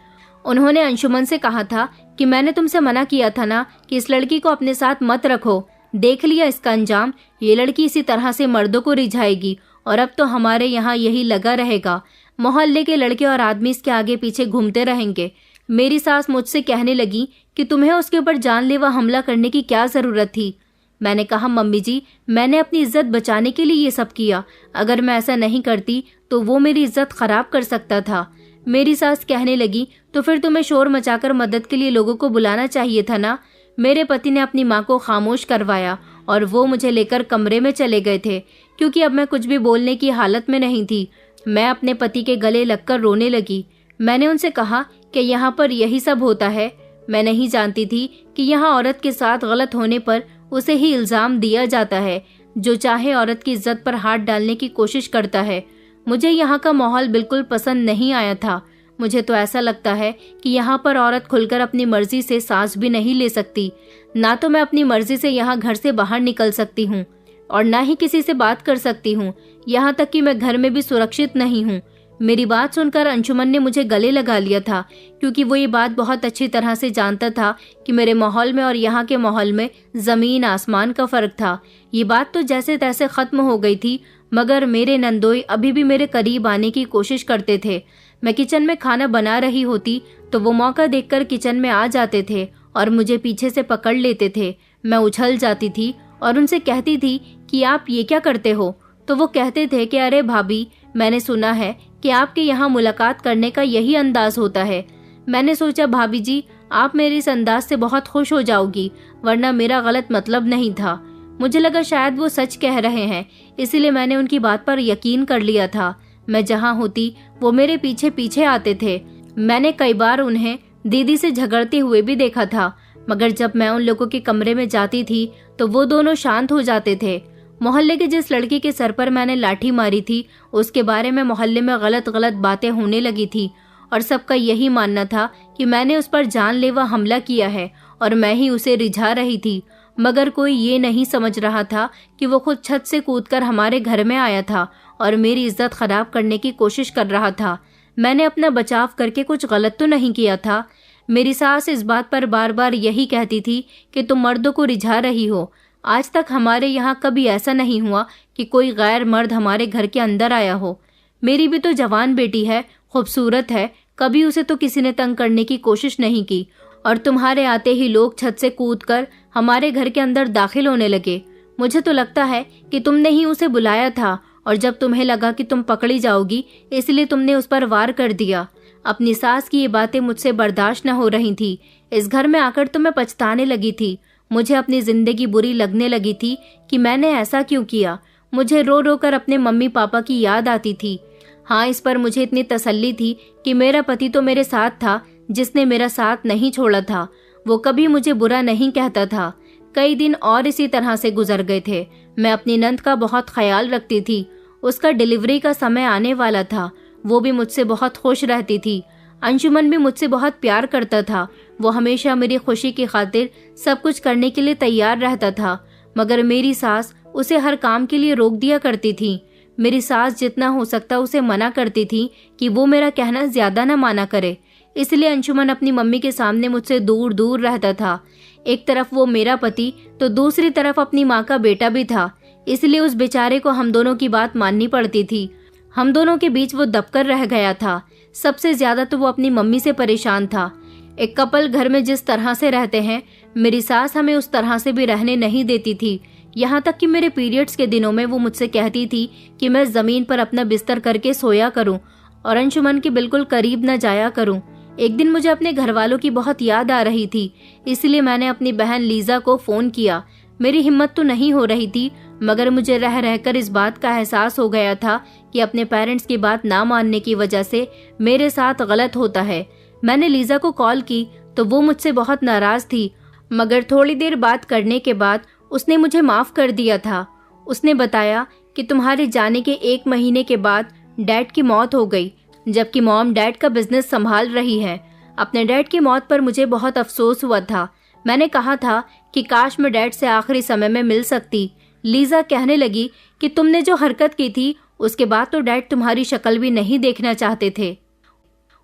उन्होंने अंशुमन से कहा था कि मैंने तुमसे मना किया था ना कि इस लड़की को अपने साथ मत रखो। देख लिया इसका अंजाम। ये लड़की इसी तरह से मर्दों को रिझाएगी और अब तो हमारे यहाँ यही लगा रहेगा। मोहल्ले के लड़के और आदमी इसके आगे पीछे घूमते रहेंगे। मेरी सास मुझसे कहने लगी कि तुम्हें उसके ऊपर जानलेवा हमला करने की क्या जरूरत थी। मैंने कहा, मम्मी जी, मैंने अपनी इज्जत बचाने के लिए ये सब किया। अगर मैं ऐसा नहीं करती तो वो मेरी इज्जत खराब कर सकता था। मेरी सास कहने लगी, तो फिर तुम्हें शोर मचाकर मदद के लिए लोगों को बुलाना चाहिए था ना। मेरे पति ने अपनी माँ को खामोश करवाया और वो मुझे लेकर कमरे में चले गए थे, क्योंकि अब मैं कुछ भी बोलने की हालत में नहीं थी। मैं अपने पति के गले लगकर रोने लगी। मैंने उनसे कहा कि यहाँ पर यही सब होता है। मैं नहीं जानती थी कि यहाँ औरत के साथ गलत होने पर उसे ही इल्जाम दिया जाता है। जो चाहे औरत की इज्जत पर हाथ डालने की कोशिश करता है। मुझे यहाँ का माहौल बिल्कुल पसंद नहीं आया था। मुझे तो ऐसा लगता है कि यहाँ पर औरत खुलकर अपनी मर्जी से सांस भी नहीं ले सकती। ना तो मैं अपनी मर्जी से यहाँ घर से बाहर निकल सकती हूँ और ना ही किसी से बात कर सकती हूँ। यहाँ तक कि मैं घर में भी सुरक्षित नहीं हूँ। मेरी बात सुनकर अंशुमन ने मुझे गले लगा लिया था, क्योंकि वो ये बात बहुत अच्छी तरह से जानता था कि मेरे माहौल में और यहाँ के माहौल में ज़मीन आसमान का फ़र्क था। ये बात तो जैसे तैसे ख़त्म हो गई थी, मगर मेरे नंदोई अभी भी मेरे करीब आने की कोशिश करते थे। मैं किचन में खाना बना रही होती तो वो मौका देखकर किचन में आ जाते थे और मुझे पीछे से पकड़ लेते थे। मैं उछल जाती थी और उनसे कहती थी कि आप ये क्या करते हो? तो वो कहते थे कि अरे भाभी, मैंने सुना है कि आपके यहाँ मुलाकात करने का यही अंदाज होता है। मैंने सोचा भाभी जी, आप मेरे इस अंदाज से बहुत खुश हो जाओगी, वरना मेरा गलत मतलब नहीं था। मुझे लगा शायद वो सच कह रहे हैं, इसीलिए मैंने उनकी बात पर यकीन कर लिया था। मैं जहाँ होती वो मेरे पीछे पीछे आते थे। मैंने कई बार उन्हें दीदी से झगड़ते हुए भी देखा था, मगर जब मैं उन लोगों के कमरे में जाती थी तो वो दोनों शांत हो जाते थे। मोहल्ले के जिस लड़के के सर पर मैंने लाठी मारी थी, उसके बारे में मोहल्ले में गलत गलत बातें होने लगी थी और सबका यही मानना था कि मैंने उस पर जानलेवा हमला किया है और मैं ही उसे रिझा रही थी। मगर कोई ये नहीं समझ रहा था कि वो खुद छत से कूदकर हमारे घर में आया था और मेरी इज्जत खराब करने की कोशिश कर रहा था। मैंने अपना बचाव करके कुछ गलत तो नहीं किया था। मेरी सास इस बात पर बार बार यही कहती थी कि तुम मर्दों को रिझा रही हो। आज तक हमारे यहाँ कभी ऐसा नहीं हुआ कि कोई गैर मर्द हमारे घर के अंदर आया हो। मेरी भी तो जवान बेटी है, खूबसूरत है, कभी उसे तो किसी ने तंग करने की कोशिश नहीं की, और तुम्हारे आते ही लोग छत से कूदकर हमारे घर के अंदर दाखिल होने लगे। मुझे तो लगता है कि तुमने ही उसे बुलाया था और जब तुम्हें लगा कि तुम पकड़ी जाओगी, इसलिए तुमने उस पर वार कर दिया। अपनी सास की ये बातें मुझसे बर्दाश्त न हो रही थी। इस घर में आकर तो मैं पछताने लगी थी। मुझे अपनी जिंदगी बुरी लगने लगी थी कि मैंने ऐसा क्यों किया। मुझे रो रो कर अपने मम्मी पापा की याद आती थी। हाँ, इस पर मुझे इतनी तसल्ली थी कि मेरा पति तो मेरे साथ था, जिसने मेरा साथ नहीं छोड़ा था। वो कभी मुझे बुरा नहीं कहता था। कई दिन और इसी तरह से गुजर गए थे। मैं अपनी नंद का बहुत ख्याल रखती थी। उसका डिलीवरी का समय आने वाला था। वो भी मुझसे बहुत खुश रहती थी। अंशुमन भी मुझसे बहुत प्यार करता था। वो हमेशा मेरी खुशी की खातिर सब कुछ करने के लिए तैयार रहता था, मगर मेरी सास उसे हर काम के लिए रोक दिया करती थी। मेरी सास जितना हो सकता उसे मना करती थी कि वो मेरा कहना ज्यादा न माना करे। इसलिए अंशुमन अपनी मम्मी के सामने मुझसे दूर दूर रहता था। एक तरफ वो मेरा पति तो दूसरी तरफ अपनी माँ का बेटा भी था, इसलिए उस बेचारे को हम दोनों की बात माननी पड़ती थी। हम दोनों के बीच वो दबकर रह गया था। सबसे ज्यादा तो वो अपनी मम्मी से परेशान था। एक कपल घर में जिस तरह से रहते हैं, मेरी सास हमें उस तरह से भी रहने नहीं देती थी। यहाँ तक कि मेरे पीरियड्स के दिनों में वो मुझसे कहती थी कि मैं जमीन पर अपना बिस्तर करके सोया करूं और अंशुमन के बिल्कुल करीब न जाया करूं। एक दिन मुझे अपने घर वालों की बहुत याद आ रही थी, इसलिए मैंने अपनी बहन लीजा को फोन किया। मेरी हिम्मत तो नहीं हो रही थी, मगर मुझे रह रहकर इस बात का एहसास हो गया था कि अपने पेरेंट्स की बात ना मानने की वजह से मेरे साथ गलत होता है। मैंने लीजा को कॉल की तो वो मुझसे बहुत नाराज थी, मगर थोड़ी देर बात करने के बाद उसने मुझे माफ कर दिया था। उसने बताया कि तुम्हारे जाने के 1 महीने के बाद डैड की मौत हो गई, जबकि मॉम डैड का बिजनेस संभाल रही है। अपने डैड की मौत पर मुझे बहुत अफसोस हुआ था। मैंने कहा था कि काश मैं डैड से आखिरी समय में मिल सकती। लीजा कहने लगी कि तुमने जो हरकत की थी उसके बाद तो डैड तुम्हारी शक्ल भी नहीं देखना चाहते थे।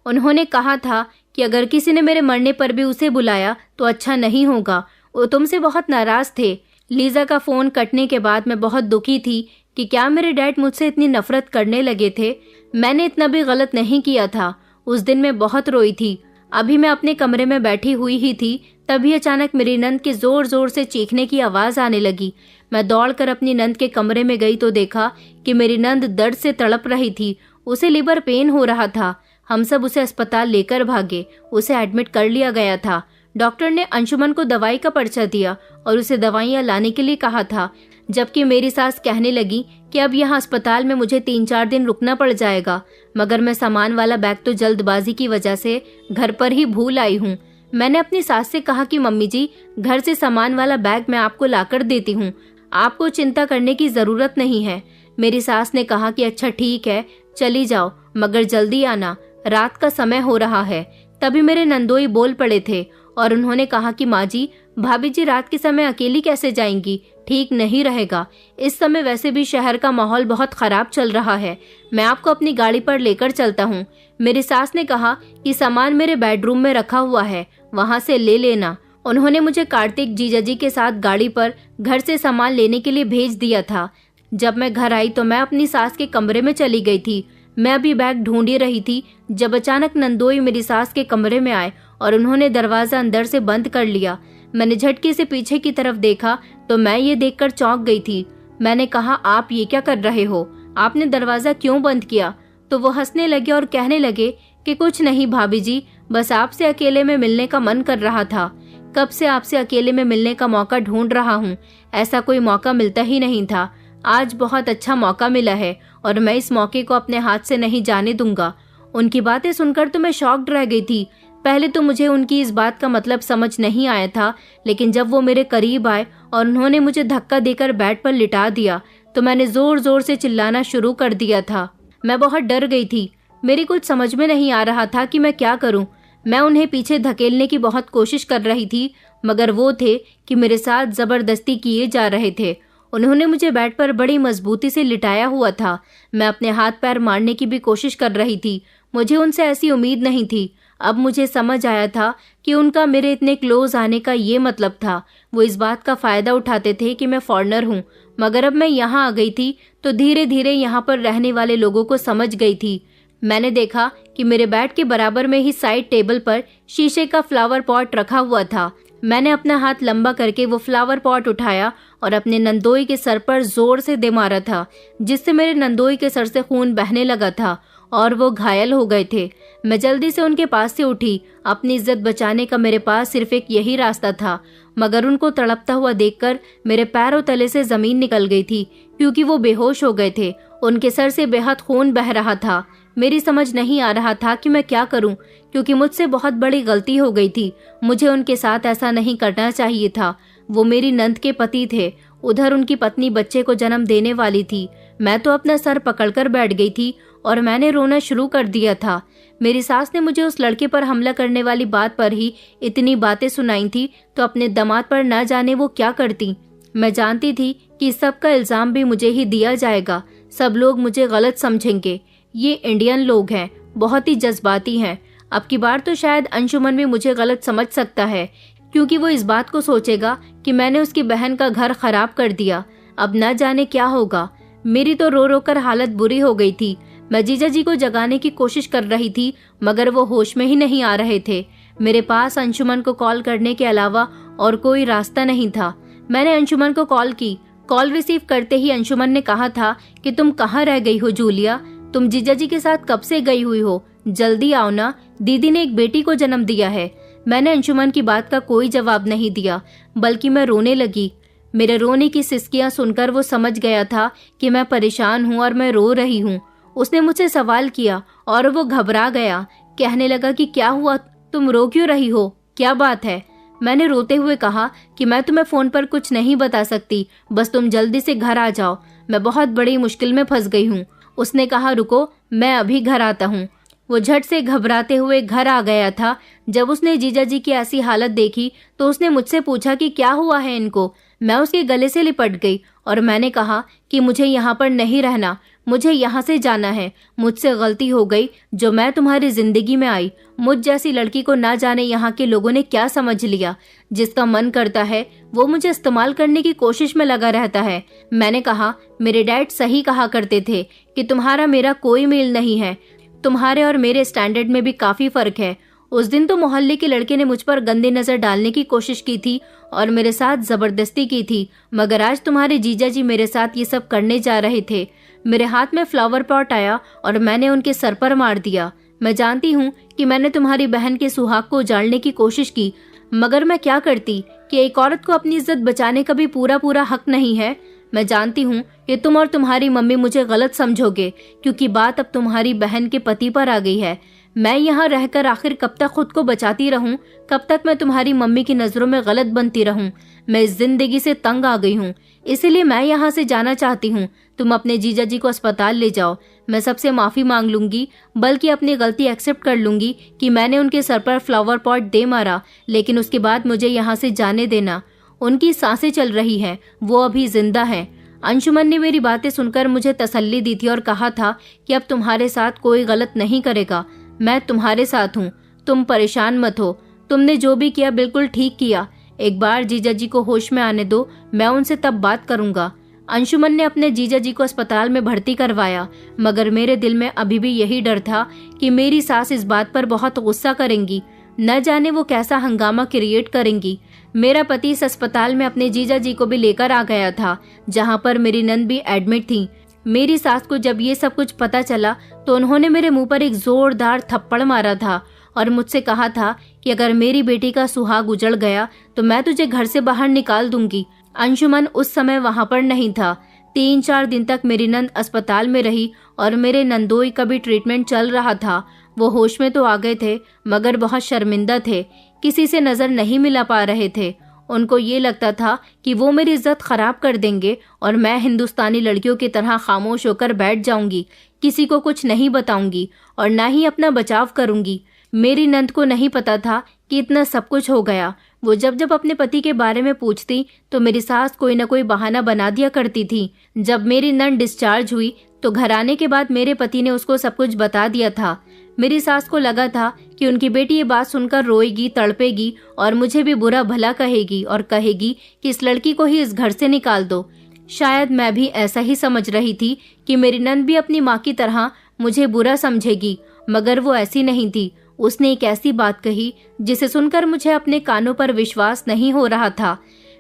उन्होंने कहा था कि अगर किसी ने मेरे मरने पर भी उसे बुलाया तो अच्छा नहीं होगा। वो तुमसे बहुत नाराज थे। लीजा का फोन कटने के बाद मैं बहुत दुखी थी कि क्या मेरे डैड मुझसे इतनी नफरत करने लगे थे। मैंने इतना भी गलत नहीं किया था। उस दिन मैं बहुत रोई थी। अभी मैं अपने कमरे में बैठी हुई ही थी, तभी अचानक मेरी नंद के जोर जोर से चीखने की आवाज आने लगी। मैं दौड़कर अपनी नंद के कमरे में गई तो देखा कि मेरी नंद दर्द से तड़प रही थी। उसे लिवर पेन हो रहा था। हम सब उसे अस्पताल लेकर भागे। उसे एडमिट कर लिया गया था। डॉक्टर ने अंशुमन को दवाई का पर्चा दिया और उसे दवाइयाँ लाने के लिए कहा था, जबकि मेरी सास कहने लगी कि अब यहाँ अस्पताल में मुझे 3-4 दिन रुकना पड़ जाएगा। मगर मैं सामान वाला बैग तो जल्दबाजी की वजह से घर पर ही भूल आई हूँ। मैंने अपनी सास से कहा कि मम्मी जी, घर से सामान वाला बैग मैं आपको लाकर देती हूँ, आपको चिंता करने की जरूरत नहीं है। मेरी सास ने कहा कि अच्छा ठीक है, चली जाओ, मगर जल्दी आना, रात का समय हो रहा है। तभी मेरे नंदोई बोल पड़े थे। और उन्होंने कहा कि माँ जी, भाभी जी रात के समय अकेली कैसे जाएंगी, ठीक नहीं रहेगा। इस समय वैसे भी शहर का माहौल बहुत खराब चल रहा है, मैं आपको अपनी गाड़ी पर लेकर चलता हूँ। मेरी सास ने कहा कि सामान मेरे बेडरूम में रखा हुआ है, वहाँ से ले लेना। उन्होंने मुझे कार्तिक जीजाजी के साथ गाड़ी पर घर से सामान लेने के लिए भेज दिया था। जब मैं घर आई तो मैं अपनी सास के कमरे में चली गई थी। मैं अभी बैग ढूंढ ही रही थी जब अचानक नंदोई मेरी सास के कमरे में आए और उन्होंने दरवाजा अंदर से बंद कर लिया। मैंने झटके से पीछे की तरफ देखा तो मैं ये देखकर चौंक गई थी। मैंने कहा, आप ये क्या कर रहे हो, आपने दरवाजा क्यों बंद किया? तो वो हंसने लगे और कहने लगे कि कुछ नहीं भाभी जी, बस आपसे अकेले में मिलने का मन कर रहा था। कब से आपसे अकेले में मिलने का मौका ढूंढ रहा हूँ, ऐसा कोई मौका मिलता ही नहीं था। आज बहुत अच्छा मौका मिला है और मैं इस मौके को अपने हाथ से नहीं जाने दूंगा। उनकी बातें सुनकर तो मैं शॉक्ड रह गई थी। पहले तो मुझे उनकी इस बात का मतलब समझ नहीं आया था, लेकिन जब वो मेरे करीब आए और उन्होंने मुझे धक्का देकर बेड पर लिटा दिया तो मैंने जोर जोर से चिल्लाना शुरू कर दिया था। मैं बहुत डर गई थी। मेरी कुछ समझ में नहीं आ रहा था कि मैं क्या करूं। मैं उन्हें पीछे धकेलने की बहुत कोशिश कर रही थी, मगर वो थे कि मेरे साथ जबरदस्ती किए जा रहे थे। उन्होंने मुझे बेड पर बड़ी मजबूती से लिटाया हुआ था। मैं अपने हाथ पैर मारने की भी कोशिश कर रही थी। मुझे उनसे ऐसी उम्मीद नहीं थी। अब मुझे समझ आया था कि उनका मेरे इतने क्लोज आने का ये मतलब था। वो इस बात का फायदा उठाते थे कि मैं फॉरेनर हूँ। मगर अब मैं यहाँ आ गई थी तो धीरे धीरे यहाँ पर रहने वाले लोगों को समझ गई थी। मैंने देखा कि मेरे बेड के बराबर में ही साइड टेबल पर शीशे का फ्लावर पॉट रखा हुआ था। मैंने अपना हाथ लंबा करके वो फ्लावर पॉट उठाया और अपने नंदोई के सर पर जोर से दे मारा था, जिससे मेरे नंदोई के सर से खून बहने लगा था और वो घायल हो गए थे। मैं जल्दी से उनके पास से उठी। अपनी इज्जत बचाने का मेरे पास सिर्फ एक यही रास्ता था, मगर उनको तड़पता हुआ देखकर मेरे पैरों तले से जमीन निकल गई थी, क्योंकि वो बेहोश हो गए थे। उनके सर से बेहद खून बह रहा था। मेरी समझ नहीं आ रहा था कि मैं क्या करूं, क्योंकि मुझसे बहुत बड़ी गलती हो गई थी। मुझे उनके साथ ऐसा नहीं करना चाहिए था। वो मेरी नंद के पति थे, उधर उनकी पत्नी बच्चे को जन्म देने वाली थी। मैं तो अपना सर पकड़कर बैठ गई थी और मैंने रोना शुरू कर दिया था। मेरी सास ने मुझे उस लड़के पर हमला करने वाली बात पर ही इतनी बातें सुनाई थी, तो अपने दामाद पर न जाने वो क्या करती। मैं जानती थी कि सबका इल्जाम भी मुझे ही दिया जाएगा। सब लोग मुझे गलत समझेंगे। ये इंडियन लोग हैं, बहुत ही जज्बाती हैं। अब की बार तो शायद अंशुमन भी मुझे गलत समझ सकता है, क्योंकि वो इस बात को सोचेगा कि मैंने उसकी बहन का घर खराब कर दिया। अब न जाने क्या होगा। मेरी तो रो रो कर हालत बुरी हो गई थी। मैं जीजा जी को जगाने की कोशिश कर रही थी, मगर वो होश में ही नहीं आ रहे थे। मेरे पास अंशुमन को कॉल करने के अलावा और कोई रास्ता नहीं था। मैंने अंशुमन को कॉल की। कॉल रिसीव करते ही अंशुमन ने कहा था कि तुम कहाँ रह गई हो जूलिया, तुम जीजा जी के साथ कब से गई हुई हो, जल्दी आओ ना, दीदी ने एक बेटी को जन्म दिया है। मैंने अंशुमन की बात का कोई जवाब नहीं दिया, बल्कि मैं रोने लगी। मेरे रोने की सिसकियां सुनकर वो समझ गया था कि मैं परेशान हूँ और मैं रो रही हूँ। उसने मुझसे सवाल किया और वो घबरा गया। कहने लगा कि क्या हुआ, तुम रो क्यों रही हो, क्या बात है? मैंने रोते हुए कहा कि मैं तुम्हें फोन पर कुछ नहीं बता सकती, बस तुम जल्दी से घर आ जाओ, मैं बहुत बड़ी मुश्किल में फंस गई हूँ। उसने कहा रुको, मैं अभी घर आता हूँ। वो झट से घबराते हुए घर आ गया था। जब उसने जीजा जी की ऐसी हालत देखी तो उसने मुझसे पूछा कि क्या हुआ है इनको। मैं उसके गले से लिपट गई और मैंने कहा कि मुझे यहाँ पर नहीं रहना, मुझे यहाँ से जाना है। मुझसे गलती हो गई जो मैं तुम्हारी जिंदगी में आई। मुझ जैसी लड़की को ना जाने यहाँ के लोगों ने क्या समझ लिया। जिसका मन करता है वो मुझे इस्तेमाल करने की कोशिश में लगा रहता है। मैंने कहा मेरे डैड सही कहा करते थे कि तुम्हारा मेरा कोई मेल नहीं है, तुम्हारे और मेरे स्टैंडर्ड में भी काफी फर्क है। उस दिन तो मोहल्ले के लड़के ने मुझ पर गंदी नजर डालने की कोशिश की थी और मेरे साथ जबरदस्ती की थी, मगर आज तुम्हारे जीजा जी मेरे साथ ये सब करने जा रहे थे। मेरे हाथ में फ्लावर पॉट आया और मैंने उनके सर पर मार दिया। मैं जानती हूँ कि मैंने तुम्हारी बहन के सुहाग को उजाड़ने की कोशिश की, मगर मैं क्या करती कि एक औरत को अपनी इज्जत बचाने का भी पूरा पूरा हक नहीं है। मैं जानती हूँ कि तुम और तुम्हारी मम्मी मुझे गलत समझोगे, क्योंकि बात अब तुम्हारी बहन के पति पर आ गई है। मैं यहाँ रहकर आखिर कब तक खुद को बचाती रहूं? कब तक मैं तुम्हारी मम्मी की नजरों में गलत बनती रहूं? मैं इस जिंदगी से तंग आ गई हूँ, इसीलिए मैं यहाँ से जाना चाहती हूँ। तुम अपने जीजा जी को अस्पताल ले जाओ। मैं सबसे माफ़ी मांग लूँगी, बल्कि अपनी गलती एक्सेप्ट कर लूँगी कि मैंने उनके सर पर फ्लावर पॉट दे मारा, लेकिन उसके बाद मुझे यहाँ से जाने देना। उनकी सांसें चल रही हैं, वो अभी जिंदा हैं। अंशुमन ने मेरी बातें सुनकर मुझे तसल्ली दी थी और कहा था कि अब तुम्हारे साथ कोई गलत नहीं करेगा, मैं तुम्हारे साथ हूँ, तुम परेशान मत हो, तुमने जो भी किया बिल्कुल ठीक किया। एक बार जीजा जी को होश में आने दो, मैं उनसे तब बात करूंगा। अंशुमन ने अपने जीजा जी को अस्पताल में भर्ती करवाया, मगर मेरे दिल में अभी भी यही डर था कि मेरी सास इस बात पर बहुत गुस्सा करेंगी, न जाने वो कैसा हंगामा क्रिएट करेंगी। मेरा पति इस अस्पताल में अपने जीजा जी को भी लेकर आ गया था, जहाँ पर मेरी नंद भी एडमिट थी। मेरी सास को जब ये सब कुछ पता चला तो उन्होंने मेरे मुंह पर एक जोरदार थप्पड़ मारा था और मुझसे कहा था कि अगर मेरी बेटी का सुहाग उजड़ गया तो मैं तुझे घर से बाहर निकाल दूंगी। अंशुमन उस समय वहां पर नहीं था। 3-4 दिन तक मेरी नंद अस्पताल में रही और मेरे नंदोई का भी ट्रीटमेंट चल रहा था। वो होश में तो आ गए थे, मगर बहुत शर्मिंदा थे, किसी से नजर नहीं मिला पा रहे थे। उनको ये लगता था कि वो मेरी इज्जत खराब कर देंगे और मैं हिंदुस्तानी लड़कियों की तरह खामोश होकर बैठ जाऊंगी, किसी को कुछ नहीं बताऊंगी और ना ही अपना बचाव करूंगी। मेरी नंद को नहीं पता था कि इतना सब कुछ हो गया। वो जब जब अपने पति के बारे में पूछती तो मेरी सास कोई न कोई बहाना बना दिया करती थी। जब मेरी नंद डिस्चार्ज हुई तो घर आने के बाद मेरे पति ने उसको सब कुछ बता दिया था। मेरी सास को लगा था कि उनकी बेटी ये बात सुनकर रोएगी, तड़पेगी और मुझे भी बुरा भला कहेगी और कहेगी कि इस लड़की को ही इस घर से निकाल दो। शायद मैं भी ऐसा ही समझ रही थी कि मेरी नंद भी अपनी माँ की तरह मुझे बुरा समझेगी, मगर वो ऐसी नहीं थी। उसने एक ऐसी बात कही जिसे सुनकर मुझे अपने कानों पर विश्वास नहीं हो रहा था।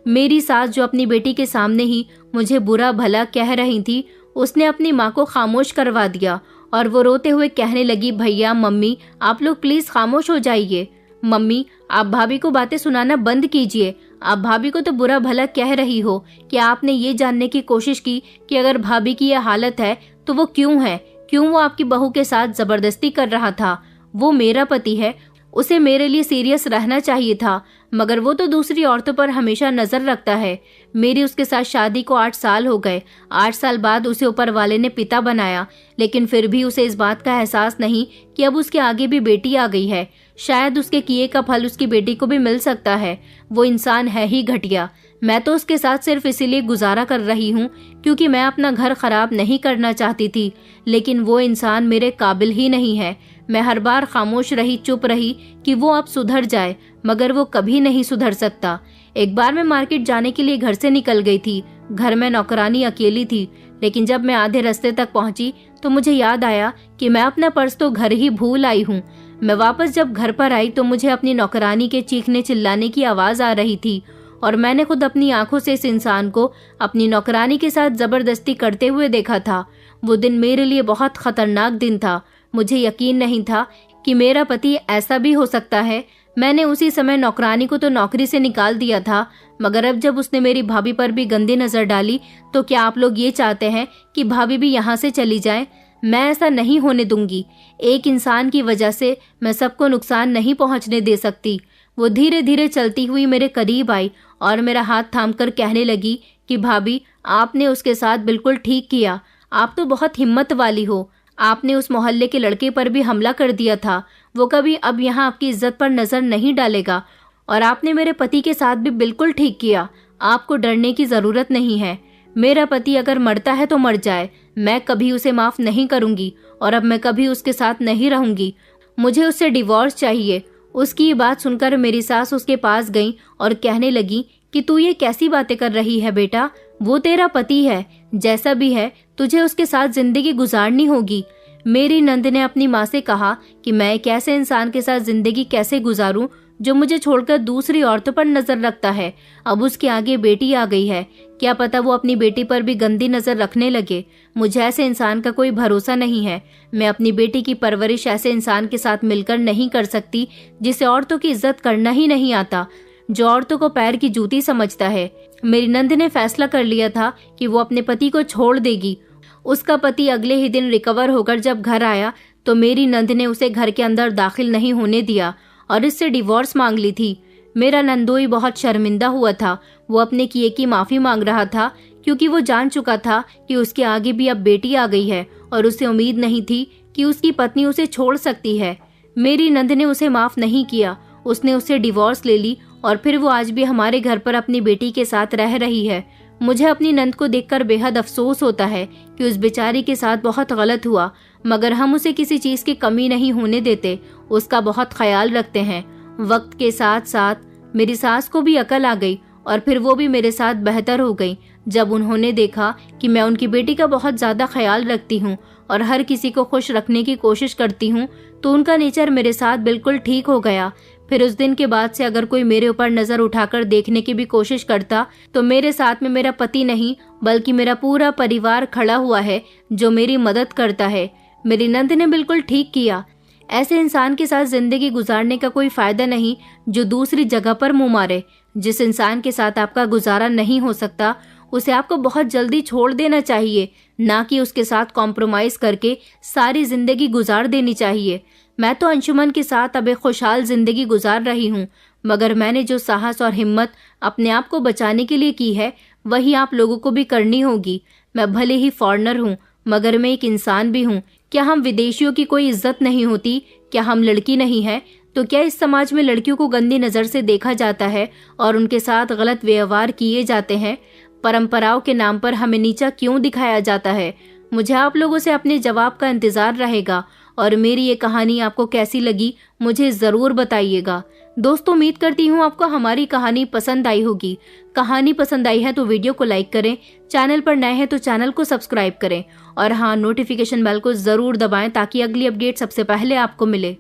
मेरी सास जो अपनी बेटी के सामने ही मुझे बुरा भला कह रही थी, उसने अपनी माँ को खामोश करवा दिया और वो रोते हुए कहने लगी, भैया मम्मी आप लोग प्लीज खामोश हो जाइए। मम्मी आप भाभी को बातें सुनाना बंद कीजिए। आप भाभी को तो बुरा भला कह रही हो कि आपने ये जानने की कोशिश की कि अगर भाभी की यह हालत है तो वो क्यों है, क्यों वो आपकी बहू के साथ जबरदस्ती कर रहा था। वो मेरा पति है, उसे मेरे लिए सीरियस रहना चाहिए था, मगर वो तो दूसरी औरतों पर हमेशा नजर रखता है। मेरी उसके साथ शादी को 8 साल हो गए। 8 साल बाद उसे ऊपर वाले ने पिता बनाया, लेकिन फिर भी उसे इस बात का एहसास नहीं कि अब उसके आगे भी बेटी आ गई है। शायद उसके किए का फल उसकी बेटी को भी मिल सकता है। वो इंसान है ही घटिया। मैं तो उसके साथ सिर्फ इसीलिए गुजारा कर रही हूँ क्योंकि मैं अपना घर खराब नहीं करना चाहती थी, लेकिन वो इंसान मेरे काबिल ही नहीं है। मैं हर बार खामोश रही, चुप रही कि वो अब सुधर जाए, मगर वो कभी नहीं सुधर सकता। एक बार मैं मार्केट जाने के लिए घर से निकल गई थी। घर में नौकरानी अकेली थी, लेकिन जब मैं आधे रास्ते तक पहुंची तो मुझे याद आया कि मैं अपना पर्स तो घर ही भूल आई हूँ। मैं वापस जब घर पर आई तो मुझे अपनी नौकरानी के चीखने चिल्लाने की आवाज आ रही थी और मैंने खुद अपनी आंखों से इस इंसान को अपनी नौकरानी के साथ जबरदस्ती करते हुए देखा था। वो दिन मेरे लिए बहुत खतरनाक दिन था। मुझे यकीन नहीं था कि मेरा पति ऐसा भी हो सकता है। मैंने उसी समय नौकरानी को तो नौकरी से निकाल दिया था, मगर अब जब उसने मेरी भाभी पर भी गंदी नजर डाली तो क्या आप लोग ये चाहते हैं कि भाभी भी यहाँ से चली जाए? मैं ऐसा नहीं होने दूंगी। एक इंसान की वजह से मैं सबको नुकसान नहीं पहुँचने दे सकती। वो धीरे धीरे चलती हुई मेरे करीब आई और मेरा हाथ थामकर कहने लगी कि भाभी आपने उसके साथ बिल्कुल ठीक किया। आप तो बहुत हिम्मत वाली हो। आपने उस मोहल्ले के लड़के पर भी हमला कर दिया था। वो कभी अब यहाँ आपकी इज्जत पर नजर नहीं डालेगा। और आपने मेरे पति के साथ भी बिल्कुल ठीक किया। आपको डरने की जरूरत नहीं है। मेरा पति अगर मरता है तो मर जाए, मैं कभी उसे माफ नहीं करूंगी और अब मैं कभी उसके साथ नहीं रहूंगी। मुझे उससे डिवोर्स चाहिए। उसकी ये बात सुनकर मेरी सास उसके पास गई और कहने लगी कि तू ये कैसी बातें कर रही है बेटा, वो तेरा पति है, जैसा भी है तुझे उसके साथ जिंदगी गुजारनी होगी। मेरी नंद ने अपनी माँ से कहा कि मैं एक ऐसे इंसान के साथ जिंदगी कैसे गुजारूं जो मुझे छोड़कर दूसरी औरतों पर नजर रखता है। अब उसके आगे बेटी आ गई है, क्या पता वो अपनी बेटी पर भी गंदी नजर रखने लगे। मुझे ऐसे इंसान का कोई भरोसा नहीं है। मैं अपनी बेटी की परवरिश ऐसे इंसान के साथ मिलकर नहीं कर सकती जिसे औरतों की इज्जत करना ही नहीं आता, जो औरतों को पैर की जूती समझता है। मेरी नंद ने फैसला कर लिया था कि वो अपने पति को छोड़ देगी। उसका पति अगले ही दिन रिकवर होकर जब घर आया तो मेरी नंद ने उसे घर के अंदर दाखिल नहीं होने दिया और इससे डिवोर्स मांग ली थी। मेरा नंदोई बहुत शर्मिंदा हुआ था। वो अपने किए की माफी मांग रहा था क्योंकि वो जान चुका था कि उसके आगे भी अब बेटी आ गई है और उसे उम्मीद नहीं थी कि उसकी पत्नी उसे छोड़ सकती है। मेरी नंद ने उसे माफ नहीं किया, उसने उससे डिवोर्स ले ली और फिर वो आज भी हमारे घर पर अपनी बेटी के साथ रह रही है। मुझे अपनी नंद को देखकर बेहद अफसोस होता है कि उस बेचारी के साथ बहुत गलत हुआ, मगर हम उसे किसी चीज की कमी नहीं होने देते, उसका बहुत ख्याल रखते हैं। वक्त के साथ साथ मेरी सास को भी अकल आ गई और फिर वो भी मेरे साथ बेहतर हो गई। जब उन्होंने देखा कि मैं उनकी बेटी का बहुत ज्यादा ख्याल रखती हूँ और हर किसी को खुश रखने की कोशिश करती हूँ, तो उनका नेचर मेरे साथ बिल्कुल ठीक हो गया। फिर उस दिन के बाद से अगर कोई मेरे ऊपर नजर उठाकर देखने की भी कोशिश करता तो मेरे साथ में मेरा पति नहीं बल्कि मेरा पूरा परिवार खड़ा हुआ है जो मेरी मदद करता है। मेरी नंद ने बिल्कुल ठीक किया। ऐसे इंसान के साथ जिंदगी गुजारने का कोई फायदा नहीं जो दूसरी जगह पर मुंह मारे। जिस इंसान के साथ आपका गुजारा नहीं हो सकता उसे आपको बहुत जल्दी छोड़ देना चाहिए, ना कि उसके साथ कॉम्प्रोमाइज करके सारी जिंदगी गुजार देनी चाहिए। मैं तो अंशुमन के साथ अब एक खुशहाल जिंदगी गुजार रही हूँ, मगर मैंने जो साहस और हिम्मत अपने आप को बचाने के लिए की है वही आप लोगों को भी करनी होगी। मैं भले ही फॉरेनर हूँ मगर मैं एक इंसान भी हूँ। क्या हम विदेशियों की कोई इज्जत नहीं होती? क्या हम लड़की नहीं है? तो क्या इस समाज में लड़कियों को गंदी नज़र से देखा जाता है और उनके साथ गलत व्यवहार किए जाते हैं? परंपराओं के नाम पर हमें नीचा क्यों दिखाया जाता है? मुझे आप लोगों से अपने जवाब का इंतजार रहेगा और मेरी ये कहानी आपको कैसी लगी मुझे ज़रूर बताइएगा। दोस्तों, उम्मीद करती हूँ आपको हमारी कहानी पसंद आई होगी। कहानी पसंद आई है तो वीडियो को लाइक करें, चैनल पर नए हैं तो चैनल को सब्सक्राइब करें और हाँ, नोटिफिकेशन बेल को ज़रूर दबाएं ताकि अगली अपडेट सबसे पहले आपको मिले।